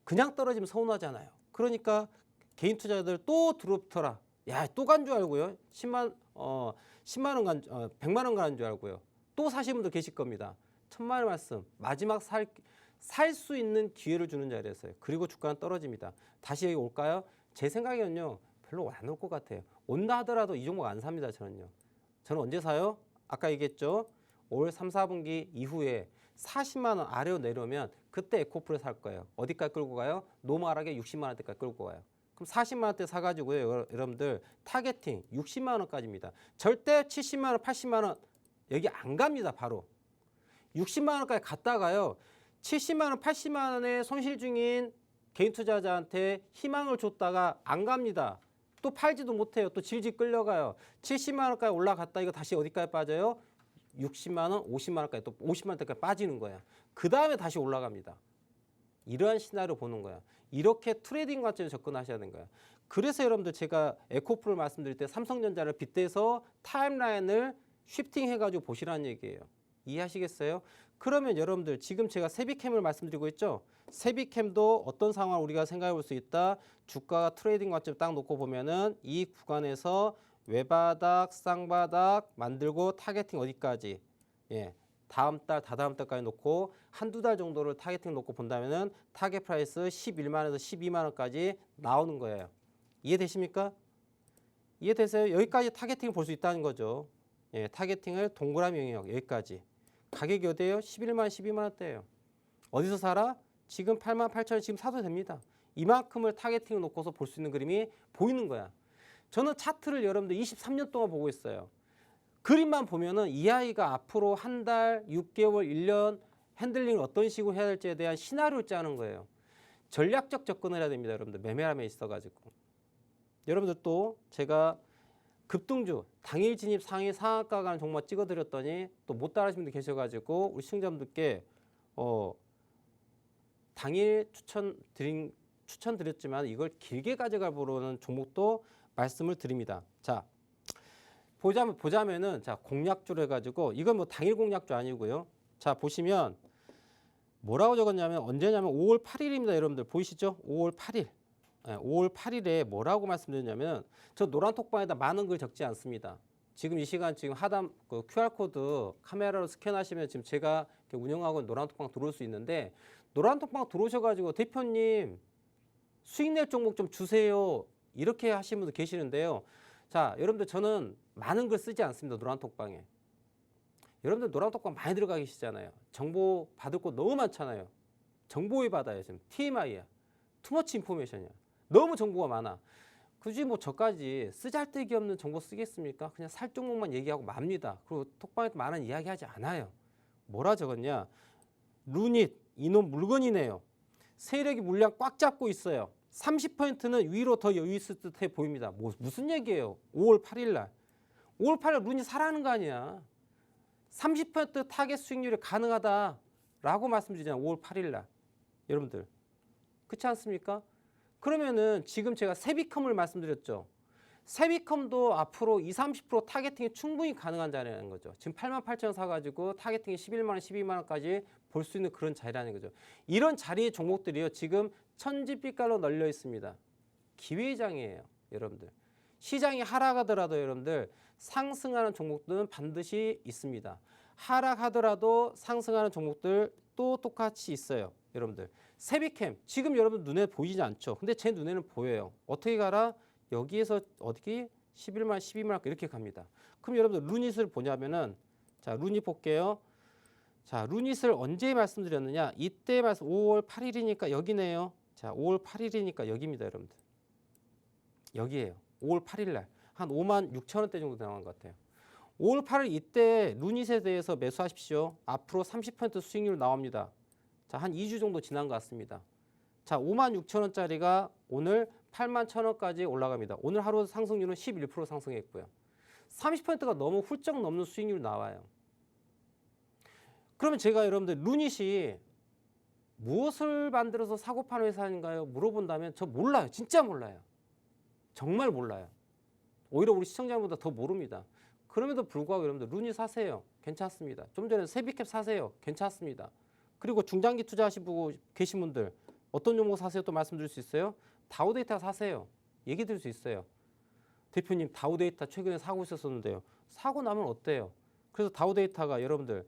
그냥 떨어지면 서운하잖아요. 그러니까 개인 투자자들 또 들어붙어라. 야, 또 간 줄 알고요. 10만 원 간, 100만 원 간 줄 알고요. 또 사시는 분도 계실 겁니다. 천만의 말씀. 마지막 살 수 있는 기회를 주는 자리였어요. 그리고 주가는 떨어집니다. 다시 여기 올까요? 제 생각에는요. 별로 안 올 것 같아요. 온다 하더라도 이 종목 안 삽니다. 저는요. 저는 언제 사요? 아까 얘기했죠. 5월 3, 4분기 이후에 40만 원 아래로 내려오면 그때 에코프로 살 거예요. 어디까지 끌고 가요? 노멀하게 60만 원대까지 끌고 가요. 그럼 40만 원대 사가지고요. 여러분들 타겟팅 60만 원까지입니다. 절대 70만 원, 80만 원 여기 안 갑니다. 바로. 60만 원까지 갔다가요. 70만 원, 80만 원의 손실 중인 개인 투자자한테 희망을 줬다가 안 갑니다. 또 팔지도 못해요. 또 질질 끌려가요. 70만 원까지 올라갔다 이거 다시 어디까지 빠져요? 60만 원, 50만 원까지 또 50만 원대까지 빠지는 거야. 그 다음에 다시 올라갑니다. 이러한 시나리오 보는 거야. 이렇게 트레이딩 관점에서 접근하셔야 되는 거야. 그래서 여러분들 제가 에코프로를 말씀드릴 때 삼성전자를 빗대서 타임라인을 쉬프팅해가지고 보시라는 얘기예요. 이해하시겠어요? 그러면 여러분들 지금 제가 세비캠을 말씀드리고 있죠. 세비캠도 어떤 상황을 우리가 생각해 볼 수 있다. 주가가 트레이딩 관점 딱 놓고 보면은 이 구간에서 외바닥, 쌍바닥 만들고 타겟팅 어디까지? 예. 다음 달, 다다음 달까지 놓고 한두 달 정도를 타겟팅 놓고 본다면은 타겟 프라이스 11만 원에서 12만 원까지 나오는 거예요. 이해되십니까? 이해되세요? 여기까지 타겟팅을 볼 수 있다는 거죠. 예, 타겟팅을 동그라미 영역 여기까지. 가격이 어디예요? 11만, 12만 원대예요. 어디서 사라? 지금 8만 8천 원 지금 사도 됩니다. 이만큼을 타겟팅을 놓고서 볼 수 있는 그림이 보이는 거야. 저는 차트를 여러분들 23년 동안 보고 있어요. 그림만 보면은 이 아이가 앞으로 한 달, 6개월, 1년 핸들링을 어떤 식으로 해야 될지에 대한 시나리오를 짜는 거예요. 전략적 접근을 해야 됩니다. 여러분들 매매함에 있어가지고. 여러분들 또 제가 급등주 당일 진입 상위 상한가 가는 종목 찍어드렸더니 또 못 따라하시는 분들 계셔가지고 우리 시청자분들께 당일 추천드렸지만 이걸 길게 가져가 보려는 종목도 말씀을 드립니다. 자, 보자면은 자 공략주를 해가지고 이건 뭐 당일 공략주 아니고요. 자 보시면 뭐라고 적었냐면 언제냐면 5월 8일입니다. 여러분들 보이시죠? 5월 8일. 5월 8일에 뭐라고 말씀드렸냐면 저 노란 톡방에다 많은 글 적지 않습니다. 지금 이 시간 지금 하단 그 QR코드 카메라로 스캔하시면 지금 제가 운영하고 있는 노란 톡방 들어올 수 있는데 노란 톡방 들어오셔가지고 대표님 수익 낼 종목 좀 주세요. 이렇게 하시는 분들 계시는데요. 자, 여러분들 저는 많은 글 쓰지 않습니다. 노란 톡방에. 여러분들 노란 톡방 많이 들어가 계시잖아요. 정보 받을 거 너무 많잖아요. 정보위 받아요. 지금 TMI야. 투머치 인포메이션이야. 너무 정보가 많아. 굳이 뭐 저까지 쓰잘데기 없는 정보 쓰겠습니까? 그냥 살 종목만 얘기하고 맙니다. 그리고 톡방에서 많은 이야기하지 않아요. 뭐라 적었냐? 루닛 이놈 물건이네요. 세력이 물량 꽉 잡고 있어요. 30%는 위로 더 여유 있을 듯해 보입니다. 무슨 얘기예요? 5월 8일 날. 5월 8일 루닛 사라는 거 아니야. 30% 타겟 수익률이 가능하다라고 말씀드리잖아요. 5월 8일 날. 여러분들. 그렇지 않습니까? 그러면은 지금 제가 세비컴을 말씀드렸죠. 세비컴도 앞으로 20-30% 타겟팅이 충분히 가능한 자리라는 거죠. 지금 88,000원 사가지고 타겟팅이 11만 원, 12만 원까지 볼 수 있는 그런 자리라는 거죠. 이런 자리의 종목들이요. 지금 천지빛깔로 널려 있습니다. 기회장이에요. 여러분들. 시장이 하락하더라도 여러분들 상승하는 종목들은 반드시 있습니다. 하락하더라도 상승하는 종목들 또 똑같이 있어요. 여러분들. 세비캠 지금 여러분 눈에 보이지 않죠. 근데 제 눈에는 보여요. 어떻게 가라? 여기에서 어떻게 11만 12만 이렇게 갑니다. 그럼 여러분들 루닛을 보냐면은 자 루닛 볼게요. 자 루닛을 언제 말씀드렸느냐? 이때 말씀 5월 8일이니까 여기네요. 자 5월 8일이니까 여기입니다, 여러분들. 여기에요. 5월 8일 날 한 5만 6천 원대 정도 나온 것 같아요. 5월 8일 이때 루닛에 대해서 매수하십시오. 앞으로 30% 수익률 나옵니다. 자, 한 2주 정도 지난 것 같습니다. 자, 5만 6천 원짜리가 오늘 8만 1천 원까지 올라갑니다. 오늘 하루 상승률은 11% 상승했고요. 30%가 너무 훌쩍 넘는 수익률 나와요. 그러면 제가 여러분들 루닛이 무엇을 만들어서 사고 파는 회사인가요? 물어본다면 저 몰라요. 진짜 몰라요. 정말 몰라요. 오히려 우리 시청자보다 더 모릅니다. 그럼에도 불구하고 여러분들 루닛 사세요. 괜찮습니다. 좀 전에 세비캡 사세요. 괜찮습니다. 그리고 중장기 투자하시고 계신 분들 어떤 종목 사세요? 또 말씀드릴 수 있어요? 다우데이터 사세요. 얘기 드릴 수 있어요. 대표님 다우데이터 최근에 사고 있었는데요. 사고 나면 어때요? 그래서 다우데이터가 여러분들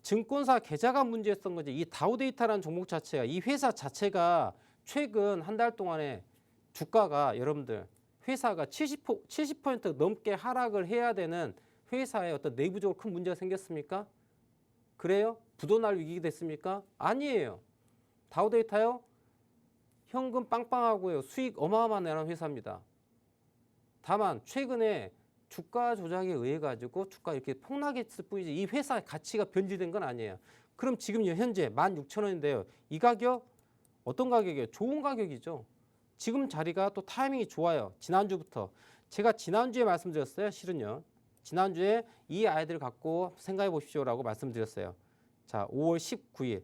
증권사 계좌가 문제였던 거지. 이 다우데이터라는 종목 자체가 이 회사 자체가 최근 한 달 동안에 주가가 여러분들 회사가 70% 넘게 하락을 해야 되는 회사에 어떤 내부적으로 큰 문제가 생겼습니까? 그래요? 부도날 위기가 됐습니까? 아니에요. 다우데이터요? 현금 빵빵하고요. 수익 어마어마한 회사입니다. 다만 최근에 주가 조작에 의해 가지고 주가 이렇게 폭락했을 뿐이지 이 회사의 가치가 변질된 건 아니에요. 그럼 지금 현재 16,000원인데요. 이 가격 어떤 가격이에요? 좋은 가격이죠. 지금 자리가 또 타이밍이 좋아요. 지난주부터. 제가 지난주에 말씀드렸어요. 실은요. 지난주에 이 아이들을 갖고 생각해 보십시오라고 말씀드렸어요. 자, 5월 19일.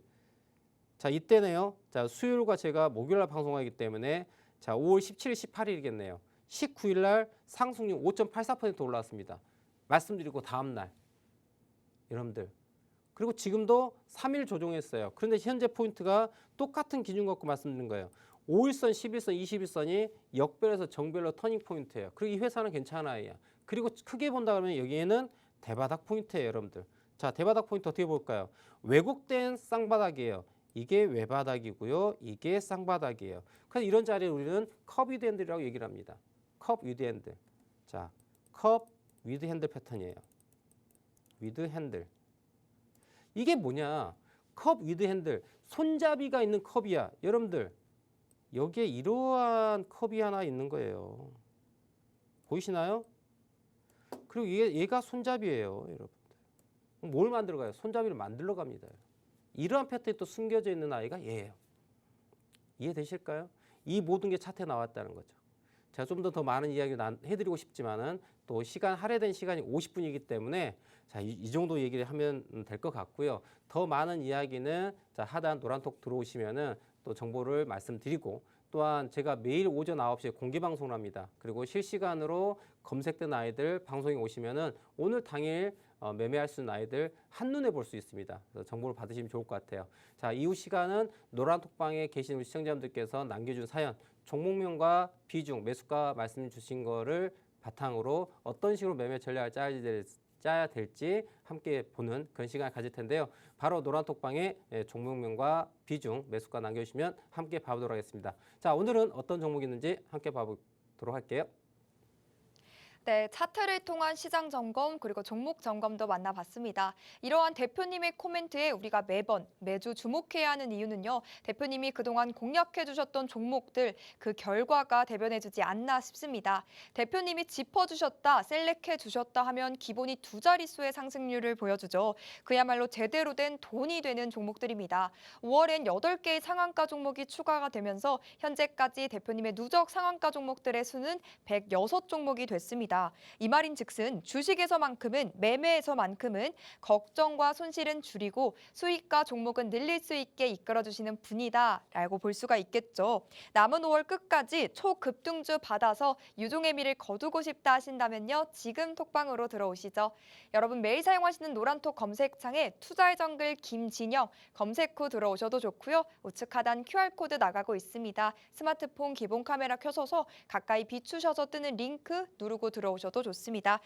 자, 이때네요. 자, 수요일과 제가 목요일 날 방송하기 때문에 자, 5월 17일, 18일이겠네요. 19일 날 상승률 5.84% 올라왔습니다. 말씀드리고 다음 날. 여러분들. 그리고 지금도 3일 조정했어요. 그런데 현재 포인트가 똑같은 기준 갖고 말씀드린 거예요. 5일선, 11선, 21선이 역별에서 정별로 터닝 포인트예요. 그리고 이 회사는 괜찮아요. 그리고 크게 본다 그러면 여기에는 대바닥 포인트예요, 여러분들. 자, 대바닥 포인트 어떻게 볼까요? 왜곡된 쌍바닥이에요. 이게 외바닥이고요. 이게 쌍바닥이에요. 그래서 이런 자리에 우리는 컵 위드 핸들이라고 얘기를 합니다. 컵 위드 핸들. 자, 컵 위드 핸들 패턴이에요. 위드 핸들. 이게 뭐냐? 컵 위드 핸들. 손잡이가 있는 컵이야. 여러분들. 여기에 이러한 컵이 하나 있는 거예요. 보이시나요? 그리고 얘가 손잡이에요, 여러분들. 뭘 만들어 가요? 손잡이를 만들러 갑니다. 이러한 패턴이 또 숨겨져 있는 아이가 얘예요. 이해되실까요? 이 모든 게 차트에 나왔다는 거죠. 제가 좀 더 많은 이야기 해드리고 싶지만은 또 할애된 시간이 50분이기 때문에 자, 이 정도 얘기를 하면 될 것 같고요. 더 많은 이야기는 자, 하단 노란톡 들어오시면은 또 정보를 말씀드리고 또한 제가 매일 오전 9시에 공개 방송을 합니다. 그리고 실시간으로 검색된 아이들 방송에 오시면은 오늘 당일 매매할 수 있는 아이들 한눈에 볼 수 있습니다. 그래서 정보를 받으시면 좋을 것 같아요. 자, 이후 시간은 노란톡방에 계신 우리 시청자분들께서 남겨준 사연, 종목명과 비중, 매수가 말씀 주신 거를 바탕으로 어떤 식으로 매매 전략을 짜야 될지 함께 보는 그런 시간을 가질 텐데요. 바로 노란톡방에 종목명과 비중, 매수가 남겨주시면 함께 봐보도록 하겠습니다. 자, 오늘은 어떤 종목이 있는지 함께 봐보도록 할게요. 네, 차트를 통한 시장 점검 그리고 종목 점검도 만나봤습니다. 이러한 대표님의 코멘트에 우리가 매주 주목해야 하는 이유는요. 대표님이 그동안 공략해 주셨던 종목들 그 결과가 대변해 주지 않나 싶습니다. 대표님이 짚어주셨다, 셀렉해 주셨다 하면 기본이 두 자릿수의 상승률을 보여주죠. 그야말로 제대로 된 돈이 되는 종목들입니다. 5월엔 8개의 상한가 종목이 추가가 되면서 현재까지 대표님의 누적 상한가 종목들의 수는 106종목이 됐습니다. 이 말인즉슨 주식에서만큼은 매매에서만큼은 걱정과 손실은 줄이고 수익과 종목은 늘릴 수 있게 이끌어주시는 분이다라고 볼 수가 있겠죠. 남은 5월 끝까지 초급등주 받아서 유종의 미를 거두고 싶다 하신다면요. 지금 톡방으로 들어오시죠. 여러분 매일 사용하시는 노란톡 검색창에 투자의 정글 김진영 검색 후 들어오셔도 좋고요. 우측 하단 QR코드 나가고 있습니다. 스마트폰 기본 카메라 켜셔서 가까이 비추셔서 뜨는 링크 누르고 들어오셔도 좋습니다.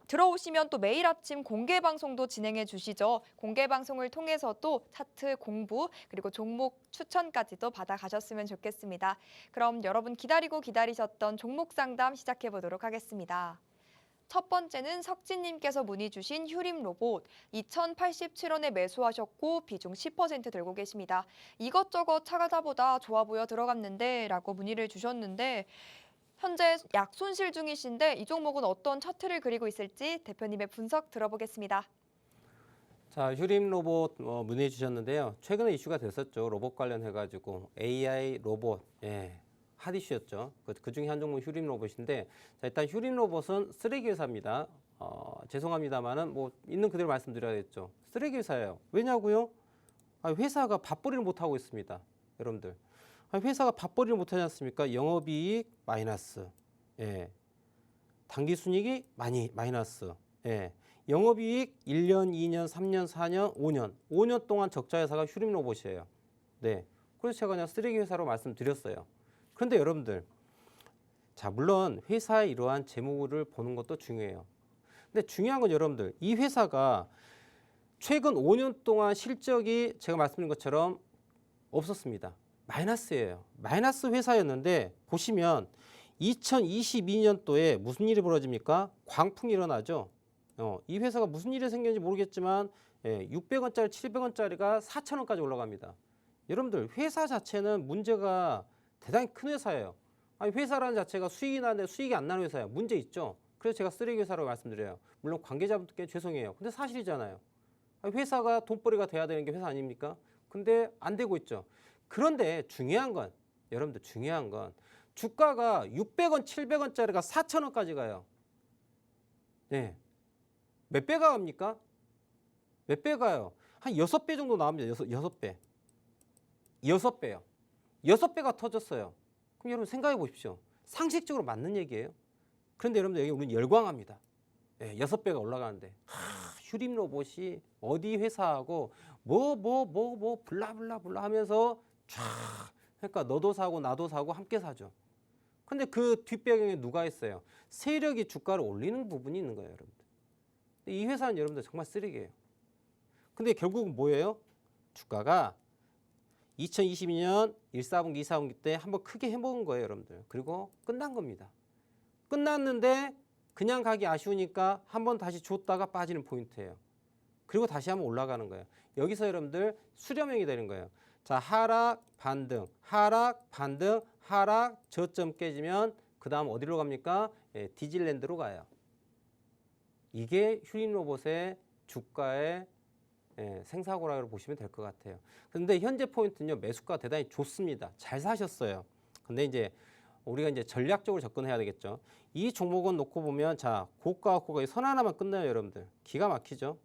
들어오시면 또 매일 아침 공개 방송도 진행해 주시죠. 공개 방송을 통해서도 차트 공부 그리고 종목 추천까지도 받아가셨으면 좋겠습니다. 그럼 여러분 기다리셨던 종목 상담 시작해 보도록 하겠습니다. 첫 번째는 석진님께서 문의 주신 휴림 로봇 2,087원에 매수하셨고 비중 10% 들고 계십니다. 이것저것 찾아보다 좋아 보여 들어갔는데 라고 문의를 주셨는데 현재 약손실 중이신데 이 종목은 어떤 차트를 그리고 있을지 대표님의 분석 들어보겠습니다. 자, 휴림 로봇 문의해 주셨는데요. 최근에 이슈가 됐었죠. 로봇 관련해가지고 AI 로봇, 핫 이슈였죠. 그 중에 한 종목 휴림 로봇인데, 자, 일단 휴림 로봇은 쓰레기 회사입니다. 죄송합니다만은 뭐 있는 그대로 말씀드려야겠죠. 쓰레기 회사예요. 왜냐고요? 회사가 밥벌이를 못 하고 있습니다, 여러분들. 회사가 밥벌이를 못 하지 않습니까? 영업이익 마이너스, 당기순이익이 마이너스, 영업이익 1년, 2년, 3년, 4년, 5년 동안 적자 회사가 휴림 로봇이에요. 네, 그래서 제가 그냥 쓰레기 회사로 말씀드렸어요. 그런데 여러분들, 자 물론 회사의 이러한 재무를 보는 것도 중요해요. 근데 중요한 건 여러분들, 이 회사가 최근 5년 동안 실적이 제가 말씀드린 것처럼 없었습니다. 마이너스예요. 마이너스 회사였는데 보시면 2022년도에 무슨 일이 벌어집니까? 광풍이 일어나죠. 이 회사가 무슨 일이 생겼는지 모르겠지만 600원짜리, 700원짜리가 4,000원까지 올라갑니다. 여러분들 회사 자체는 문제가 대단히 큰 회사예요. 회사라는 자체가 수익이 나는데 수익이 안 나는 회사예요. 문제 있죠. 그래서 제가 쓰레기 회사라고 말씀드려요. 물론 관계자분들께 죄송해요. 근데 사실이잖아요. 회사가 돈벌이가 돼야 되는 게 회사 아닙니까? 근데 안 되고 있죠. 그런데 중요한 건 여러분들 중요한 건 주가가 600원, 700원짜리가 4,000원까지 가요. 네. 몇 배가 갑니까? 몇 배 가요? 한 6배 정도 나옵니다. 6배. 6배요. 6배가 터졌어요. 그럼 여러분 생각해 보십시오. 상식적으로 맞는 얘기예요. 그런데 여러분들 여기 우리는 열광합니다. 6배가 올라가는데 휴림 로봇이 어디 회사하고 블라블라 하면서 쫙 그러니까 너도 사고 나도 사고 함께 사죠. 근데 그 뒷배경에 누가 있어요? 세력이 주가를 올리는 부분이 있는 거예요, 여러분들. 이 회사는 여러분들 정말 쓰레기예요. 근데 결국은 뭐예요? 주가가 2022년 1사분기, 2사분기 때 한번 크게 해먹은 거예요, 여러분들. 그리고 끝난 겁니다. 끝났는데 그냥 가기 아쉬우니까 한번 다시 줬다가 빠지는 포인트예요. 그리고 다시 한번 올라가는 거예요. 여기서 여러분들 수렴형이 되는 거예요. 자, 하락, 반등, 하락, 반등, 하락, 저점 깨지면 그 다음 어디로 갑니까? 디즈랜드로 가요. 이게 휴림 로봇의 주가의 생사고락으로 보시면 될 것 같아요. 그런데 현재 포인트는요, 매수가 대단히 좋습니다. 잘 사셨어요. 근데 이제 우리가 이제 전략적으로 접근해야 되겠죠. 이 종목은 놓고 보면 자, 고가와 고가 선 하나만 끝나요, 여러분들. 기가 막히죠.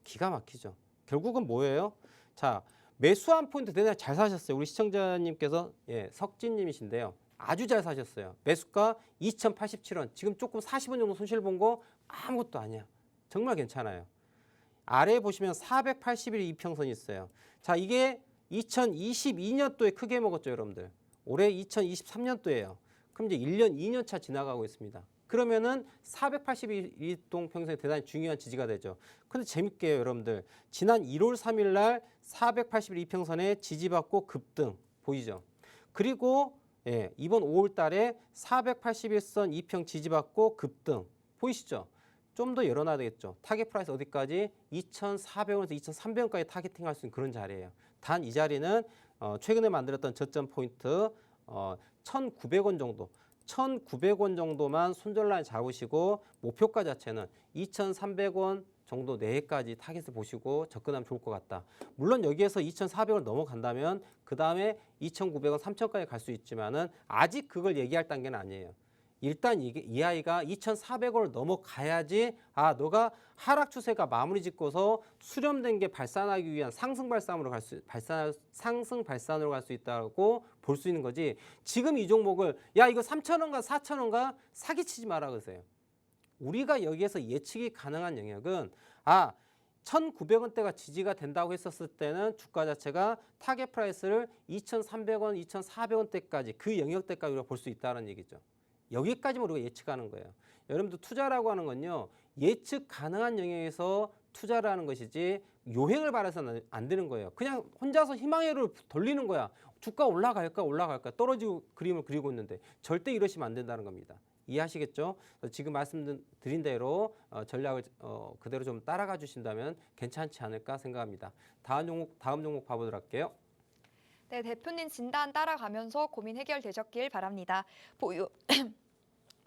기가 막히죠. 결국은 뭐예요? 자, 매수한 포인트 대단히 잘 사셨어요. 우리 시청자님께서 석진님이신데요. 아주 잘 사셨어요. 매수가 2,087원. 지금 조금 40원 정도 손실 본 거 아무것도 아니야. 정말 괜찮아요. 아래에 보시면 481일 이평선이 있어요. 자, 이게 2022년도에 크게 먹었죠, 여러분들. 올해 2023년도예요. 그럼 이제 1년, 2년 차 지나가고 있습니다. 그러면은 481일 동평선이 대단히 중요한 지지가 되죠. 근데 재밌게요, 여러분들. 지난 1월 3일 날 481 이평선에 지지받고 급등 보이죠. 그리고 예, 이번 5월 달에 481선 2평 지지받고 급등. 보이시죠? 좀 더 열어놔야 되겠죠. 타겟 프라이스 어디까지? 2,400원에서 2,300원까지 타겟팅할 수 있는 그런 자리예요. 단 이 자리는 최근에 만들었던 저점 포인트 1,900원 정도. 1,900원 정도만 손절라인 잡으시고 목표가 자체는 2,300원 정도 내까지 타겟을 보시고 접근하면 좋을 것 같다. 물론 여기에서 2,400원 넘어간다면 그 다음에 2,900원, 3,000원까지 갈 수 있지만은 아직 그걸 얘기할 단계는 아니에요. 일단 이 아이가 2,400원을 넘어가야지 너가 하락 추세가 마무리 짓고서 수렴된 게 발산하기 위한 상승 발산으로 갈 수 있다고 볼 수 있는 거지. 지금 이 종목을 이거 3,000원가 4,000원가 사기치지 마라 그러세요. 우리가 여기에서 예측이 가능한 영역은 1,900원대가 지지가 된다고 했었을 때는 주가 자체가 타겟 프라이스를 2,300원, 2,400원대까지 그 영역대까지 우리가 볼 수 있다는 얘기죠. 여기까지만 우리가 예측하는 거예요. 여러분들 투자라고 하는 건요. 예측 가능한 영역에서 투자를 하는 것이지 요행을 바라서는 안 되는 거예요. 그냥 혼자서 희망회로를 돌리는 거야. 주가 올라갈까 떨어지고 그림을 그리고 있는데 절대 이러시면 안 된다는 겁니다. 이해하시겠죠? 지금 말씀드린 대로 전략을 그대로 좀 따라가 주신다면 괜찮지 않을까 생각합니다. 다음 종목 봐보도록 할게요. 네, 대표님 진단 따라가면서 고민 해결되셨길 바랍니다.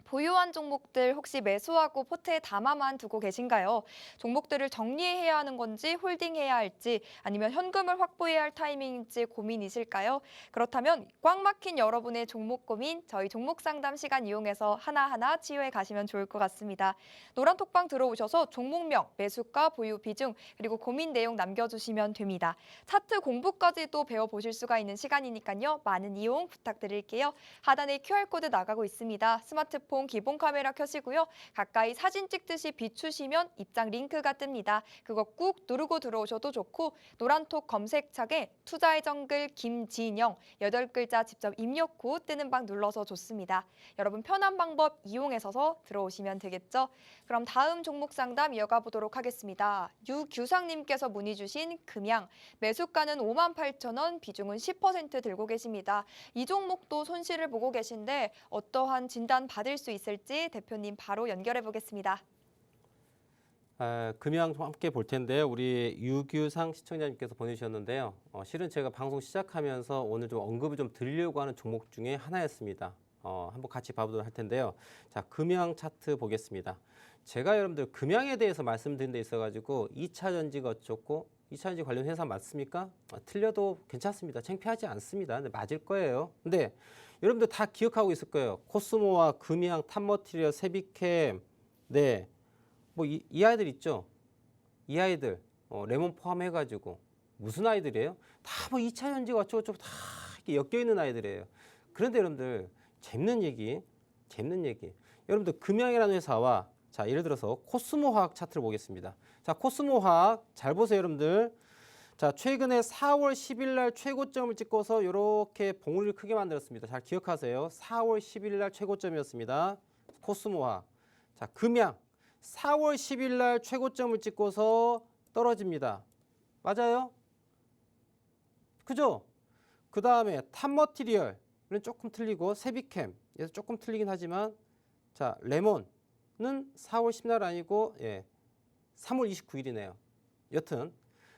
보유한 종목들 혹시 매수하고 포트에 담아만 두고 계신가요? 종목들을 정리해야 하는 건지 홀딩해야 할지 아니면 현금을 확보해야 할 타이밍인지 고민이실까요? 그렇다면 꽉 막힌 여러분의 종목 고민 저희 종목 상담 시간 이용해서 하나하나 치유해 가시면 좋을 것 같습니다. 노란 톡방 들어오셔서 종목명, 매수가, 보유 비중 그리고 고민 내용 남겨주시면 됩니다. 차트 공부까지도 배워보실 수가 있는 시간이니까요. 많은 이용 부탁드릴게요. 하단에 QR코드 나가고 있습니다. 스마트폰 기본 카메라 켜시고요. 가까이 사진 찍듯이 비추시면 입장 링크가 뜹니다. 그거 꾹 누르고 들어오셔도 좋고 노란톡 검색창에 투자의 정글 김진영 8글자 직접 입력 후 뜨는 방 눌러서 좋습니다. 여러분 편한 방법 이용해서 들어오시면 되겠죠? 그럼 다음 종목 상담 이어가 보도록 하겠습니다. 유규상님께서 문의 주신 금양 매수가는 58,000원 비중은 10% 들고 계십니다. 이 종목도 손실을 보고 계신데 어떠한 진단 받을 수 있을지 대표님 바로 연결해 보겠습니다. 금양 함께 볼 텐데 우리 유규상 시청자님께서 보내주셨는데요. 실은 제가 방송 시작하면서 오늘 좀 언급을 좀 드리려고 하는 종목 중에 하나였습니다. 한번 같이 봐보도록 할 텐데요. 자, 금양 차트 보겠습니다. 제가 여러분들 금양에 대해서 말씀드린 데 있어가지고 2차 전지가 어쩌고 2차 전지 관련 회사 맞습니까? 틀려도 괜찮습니다. 창피하지 않습니다. 근데 맞을 거예요. 근데 여러분들 다 기억하고 있을 거예요. 코스모와 금양, 탑머티리얼, 세비캠, 네, 뭐 이 아이들 있죠. 이 아이들 레몬 포함해가지고 무슨 아이들이에요? 다 뭐 2차 전지가 어쩌고저쩌고 다 이렇게 엮여 있는 아이들이에요. 그런데 여러분들 재밌는 얘기. 여러분들 금양이라는 회사와 자 예를 들어서 코스모화학 차트를 보겠습니다. 자 코스모화학 잘 보세요 여러분들. 자 최근에 4월 10일 날 최고점을 찍고서 이렇게 봉우리를 크게 만들었습니다. 잘 기억하세요. 4월 10일 날 최고점이었습니다. 코스모화학. 자 금양 4월 10일 날 최고점을 찍고서 떨어집니다. 맞아요? 그죠? 그 다음에 탑머티리얼은 조금 틀리고 세비캠 얘도 조금 틀리긴 하지만 자 레몬은 4월 10일 아니고 3월 29일이네요. 여튼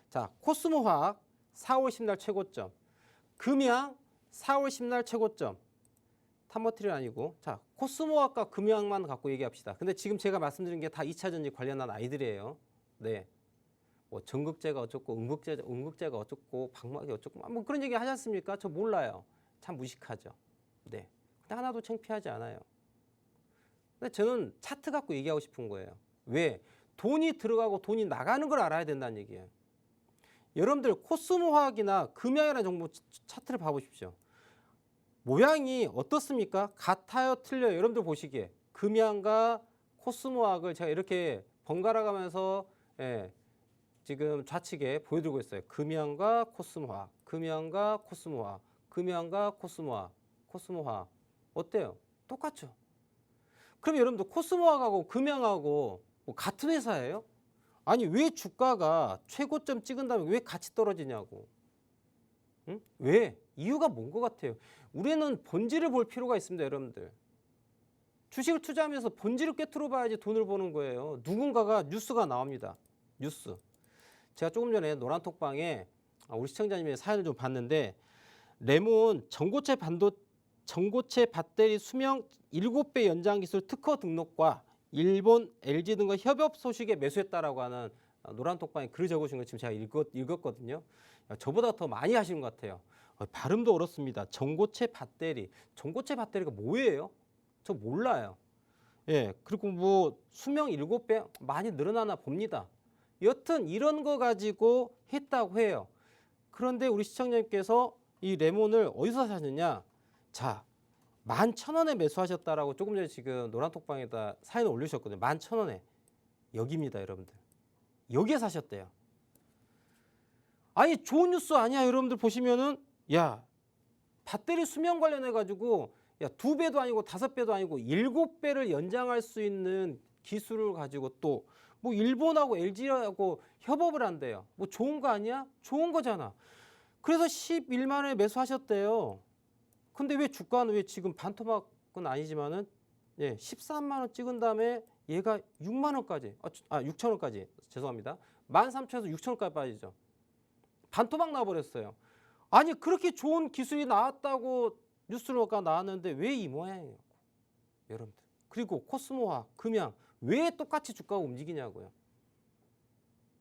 자 코스모화학 4월 10일 최고점, 금양 4월 10일 최고점, 탑머티리얼 아니고 자 코스모화학과 금양만 갖고 얘기합시다. 근데 지금 제가 말씀드린 게 다 2차 전지 관련한 아이들이에요. 네. 뭐 전극제가 어쩌고 음극제가 어쩌고 방막이 어쩌고 뭐 그런 얘기 하지 않습니까? 저 몰라요. 참 무식하죠. 네. 근데 하나도 창피하지 않아요. 근데 저는 차트 갖고 얘기하고 싶은 거예요. 왜? 돈이 들어가고 돈이 나가는 걸 알아야 된다는 얘기예요. 여러분들 코스모화학이나 금양이라는 정보 차트를 봐보십시오. 모양이 어떻습니까? 같아요, 틀려요? 여러분들 보시기에 금양과 코스모화학을 제가 이렇게 번갈아 가면서 지금 좌측에 보여드리고 있어요. 금양과 코스모화학, 금양과 코스모화학, 금양과 코스모화학, 코스모화학 어때요? 똑같죠? 그럼 여러분들 코스모화학하고 금양하고 뭐 같은 회사예요? 아니 왜 주가가 최고점 찍은 다음에 왜 같이 떨어지냐고. 응? 왜? 이유가 뭔 것 같아요? 우리는 본질을 볼 필요가 있습니다, 여러분들. 주식을 투자하면서 본질을 꿰뚫어 봐야지 돈을 버는 거예요. 누군가가 뉴스가 나옵니다. 뉴스. 제가 조금 전에 노란톡방에 우리 시청자님의 사연을 좀 봤는데 레몬 전고체 배터리 수명 7배 연장 기술 특허 등록과 일본 LG 등과 협업 소식에 매수했다라고 하는 노란톡방에 글을 적으신 거 지금 제가 읽었거든요. 저보다 더 많이 하시는 것 같아요. 발음도 어렵습니다. 전고체 배터리가 뭐예요? 저 몰라요. 예, 그리고 뭐 수명 7배 많이 늘어나나 봅니다. 여튼 이런 거 가지고 했다고 해요. 그런데 우리 시청자님께서 이 레몬을 어디서 사셨느냐? 자, 11,000원에 매수하셨다라고 조금 전에 지금 노란톡방에다 사연을 올리셨거든요. 11,000원에. 여기입니다, 여러분들. 여기에 사셨대요. 아니, 좋은 뉴스 아니야, 여러분들 보시면은. 야, 배터리 수명 관련해 가지고 야, 2배도 아니고 5배도 아니고 7배를 연장할 수 있는 기술을 가지고 또 뭐 일본하고 LG하고 협업을 한대요. 뭐 좋은 거 아니야? 좋은 거잖아. 그래서 11만 원에 매수하셨대요. 근데 왜 주가는 왜 지금 반토막은 아니지만은 13만 원 찍은 다음에 얘가 6만 원까지 6천 원까지 죄송합니다. 13,000원에서 6천 원까지 빠지죠. 반토막 나버렸어요. 아니 그렇게 좋은 기술이 나왔다고 뉴스가 나왔는데 왜 이 모양이냐고 여러분들. 그리고 코스모화, 금양 왜 똑같이 주가가 움직이냐고요.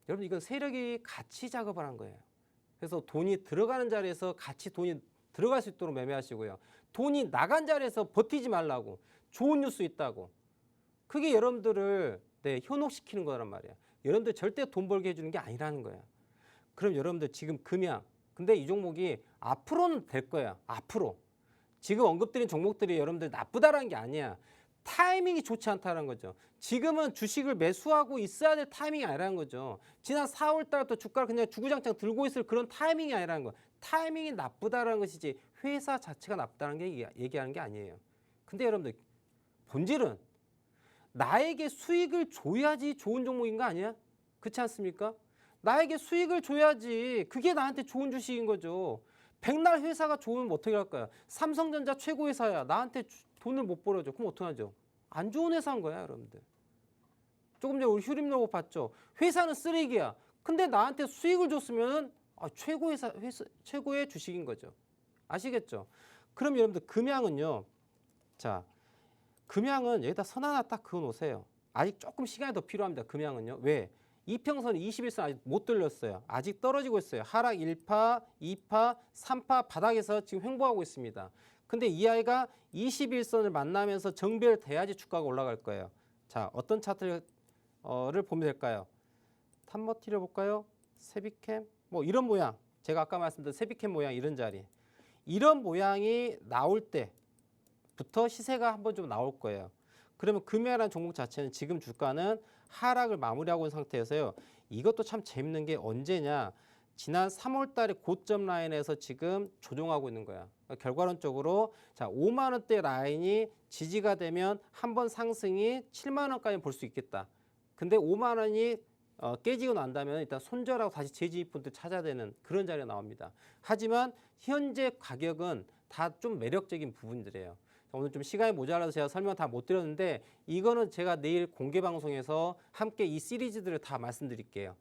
여러분 이건 세력이 같이 작업을 한 거예요. 그래서 돈이 들어가는 자리에서 같이 돈이 들어갈 수 있도록 매매하시고요. 돈이 나간 자리에서 버티지 말라고. 좋은 뉴스 있다고. 그게 여러분들을 현혹시키는 거란 말이야. 여러분들 절대 돈 벌게 해주는 게 아니라는 거야. 그럼 여러분들 지금 금양. 근데 이 종목이 앞으로는 될 거야. 앞으로. 지금 언급드린 종목들이 여러분들 나쁘다라는 게 아니야. 타이밍이 좋지 않다는 거죠. 지금은 주식을 매수하고 있어야 될 타이밍이 아니라는 거죠. 지난 4월 달부터 주가를 그냥 주구장창 들고 있을 그런 타이밍이 아니라는 거. 타이밍이 나쁘다라는 것이지 회사 자체가 나쁘다는 게 얘기하는 게 아니에요. 근데 여러분들 본질은 나에게 수익을 줘야지 좋은 종목인 거 아니야? 그렇지 않습니까? 나에게 수익을 줘야지 그게 나한테 좋은 주식인 거죠. 백날 회사가 좋으면 어떻게 할까요? 삼성전자 최고 회사야. 나한테 돈을 못 벌어줘. 그럼 어떡하죠? 안 좋은 회사인 거야, 여러분들. 조금 전에 우리 휴림로고 봤죠? 회사는 쓰레기야. 근데 나한테 수익을 줬으면 최고의 주식인 거죠. 아시겠죠? 그럼 여러분들 금양은요. 자, 금양은 여기다 선 하나 딱 그어 놓으세요. 아직 조금 시간이 더 필요합니다. 금양은요. 왜? 이평선이 21선 아직 못 들렸어요. 아직 떨어지고 있어요. 하락 1파, 2파, 3파 바닥에서 지금 횡보하고 있습니다. 근데 이 아이가 21선을 만나면서 정배를 돼야지 주가가 올라갈 거예요. 자, 어떤 차트를 보면 될까요? 탑머티를 볼까요? 세비캠? 뭐 이런 모양. 제가 아까 말씀드린 세비캠 모양 이런 자리. 이런 모양이 나올 때부터 시세가 한번 좀 나올 거예요. 그러면 금양이라는 종목 자체는 지금 주가는 하락을 마무리하고 있는 상태여서요. 이것도 참 재밌는 게 언제냐. 지난 3월 달에 고점 라인에서 지금 조정하고 있는 거야. 그러니까 결과론적으로 자 5만 원대 라인이 지지가 되면 한번 상승이 7만 원까지 볼 수 있겠다. 근데 5만 원이 깨지고 난다면 일단 손절하고 다시 재진입분들 찾아야 되는 그런 자리가 나옵니다. 하지만 현재 가격은 다 좀 매력적인 부분들이에요. 오늘 좀 시간이 모자라서 제가 설명 다 못 드렸는데 이거는 제가 내일 공개 방송에서 함께 이 시리즈들을 다 말씀드릴게요.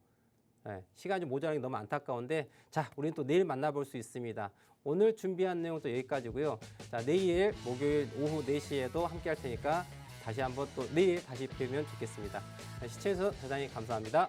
시간이 좀 모자라는 게 너무 안타까운데 자 우리는 또 내일 만나볼 수 있습니다. 오늘 준비한 내용 또 여기까지고요. 자 내일 목요일 오후 4시에도 함께 할 테니까 다시 한번 또 내일 다시 뵈면 좋겠습니다. 시청해주셔서 대단히 감사합니다.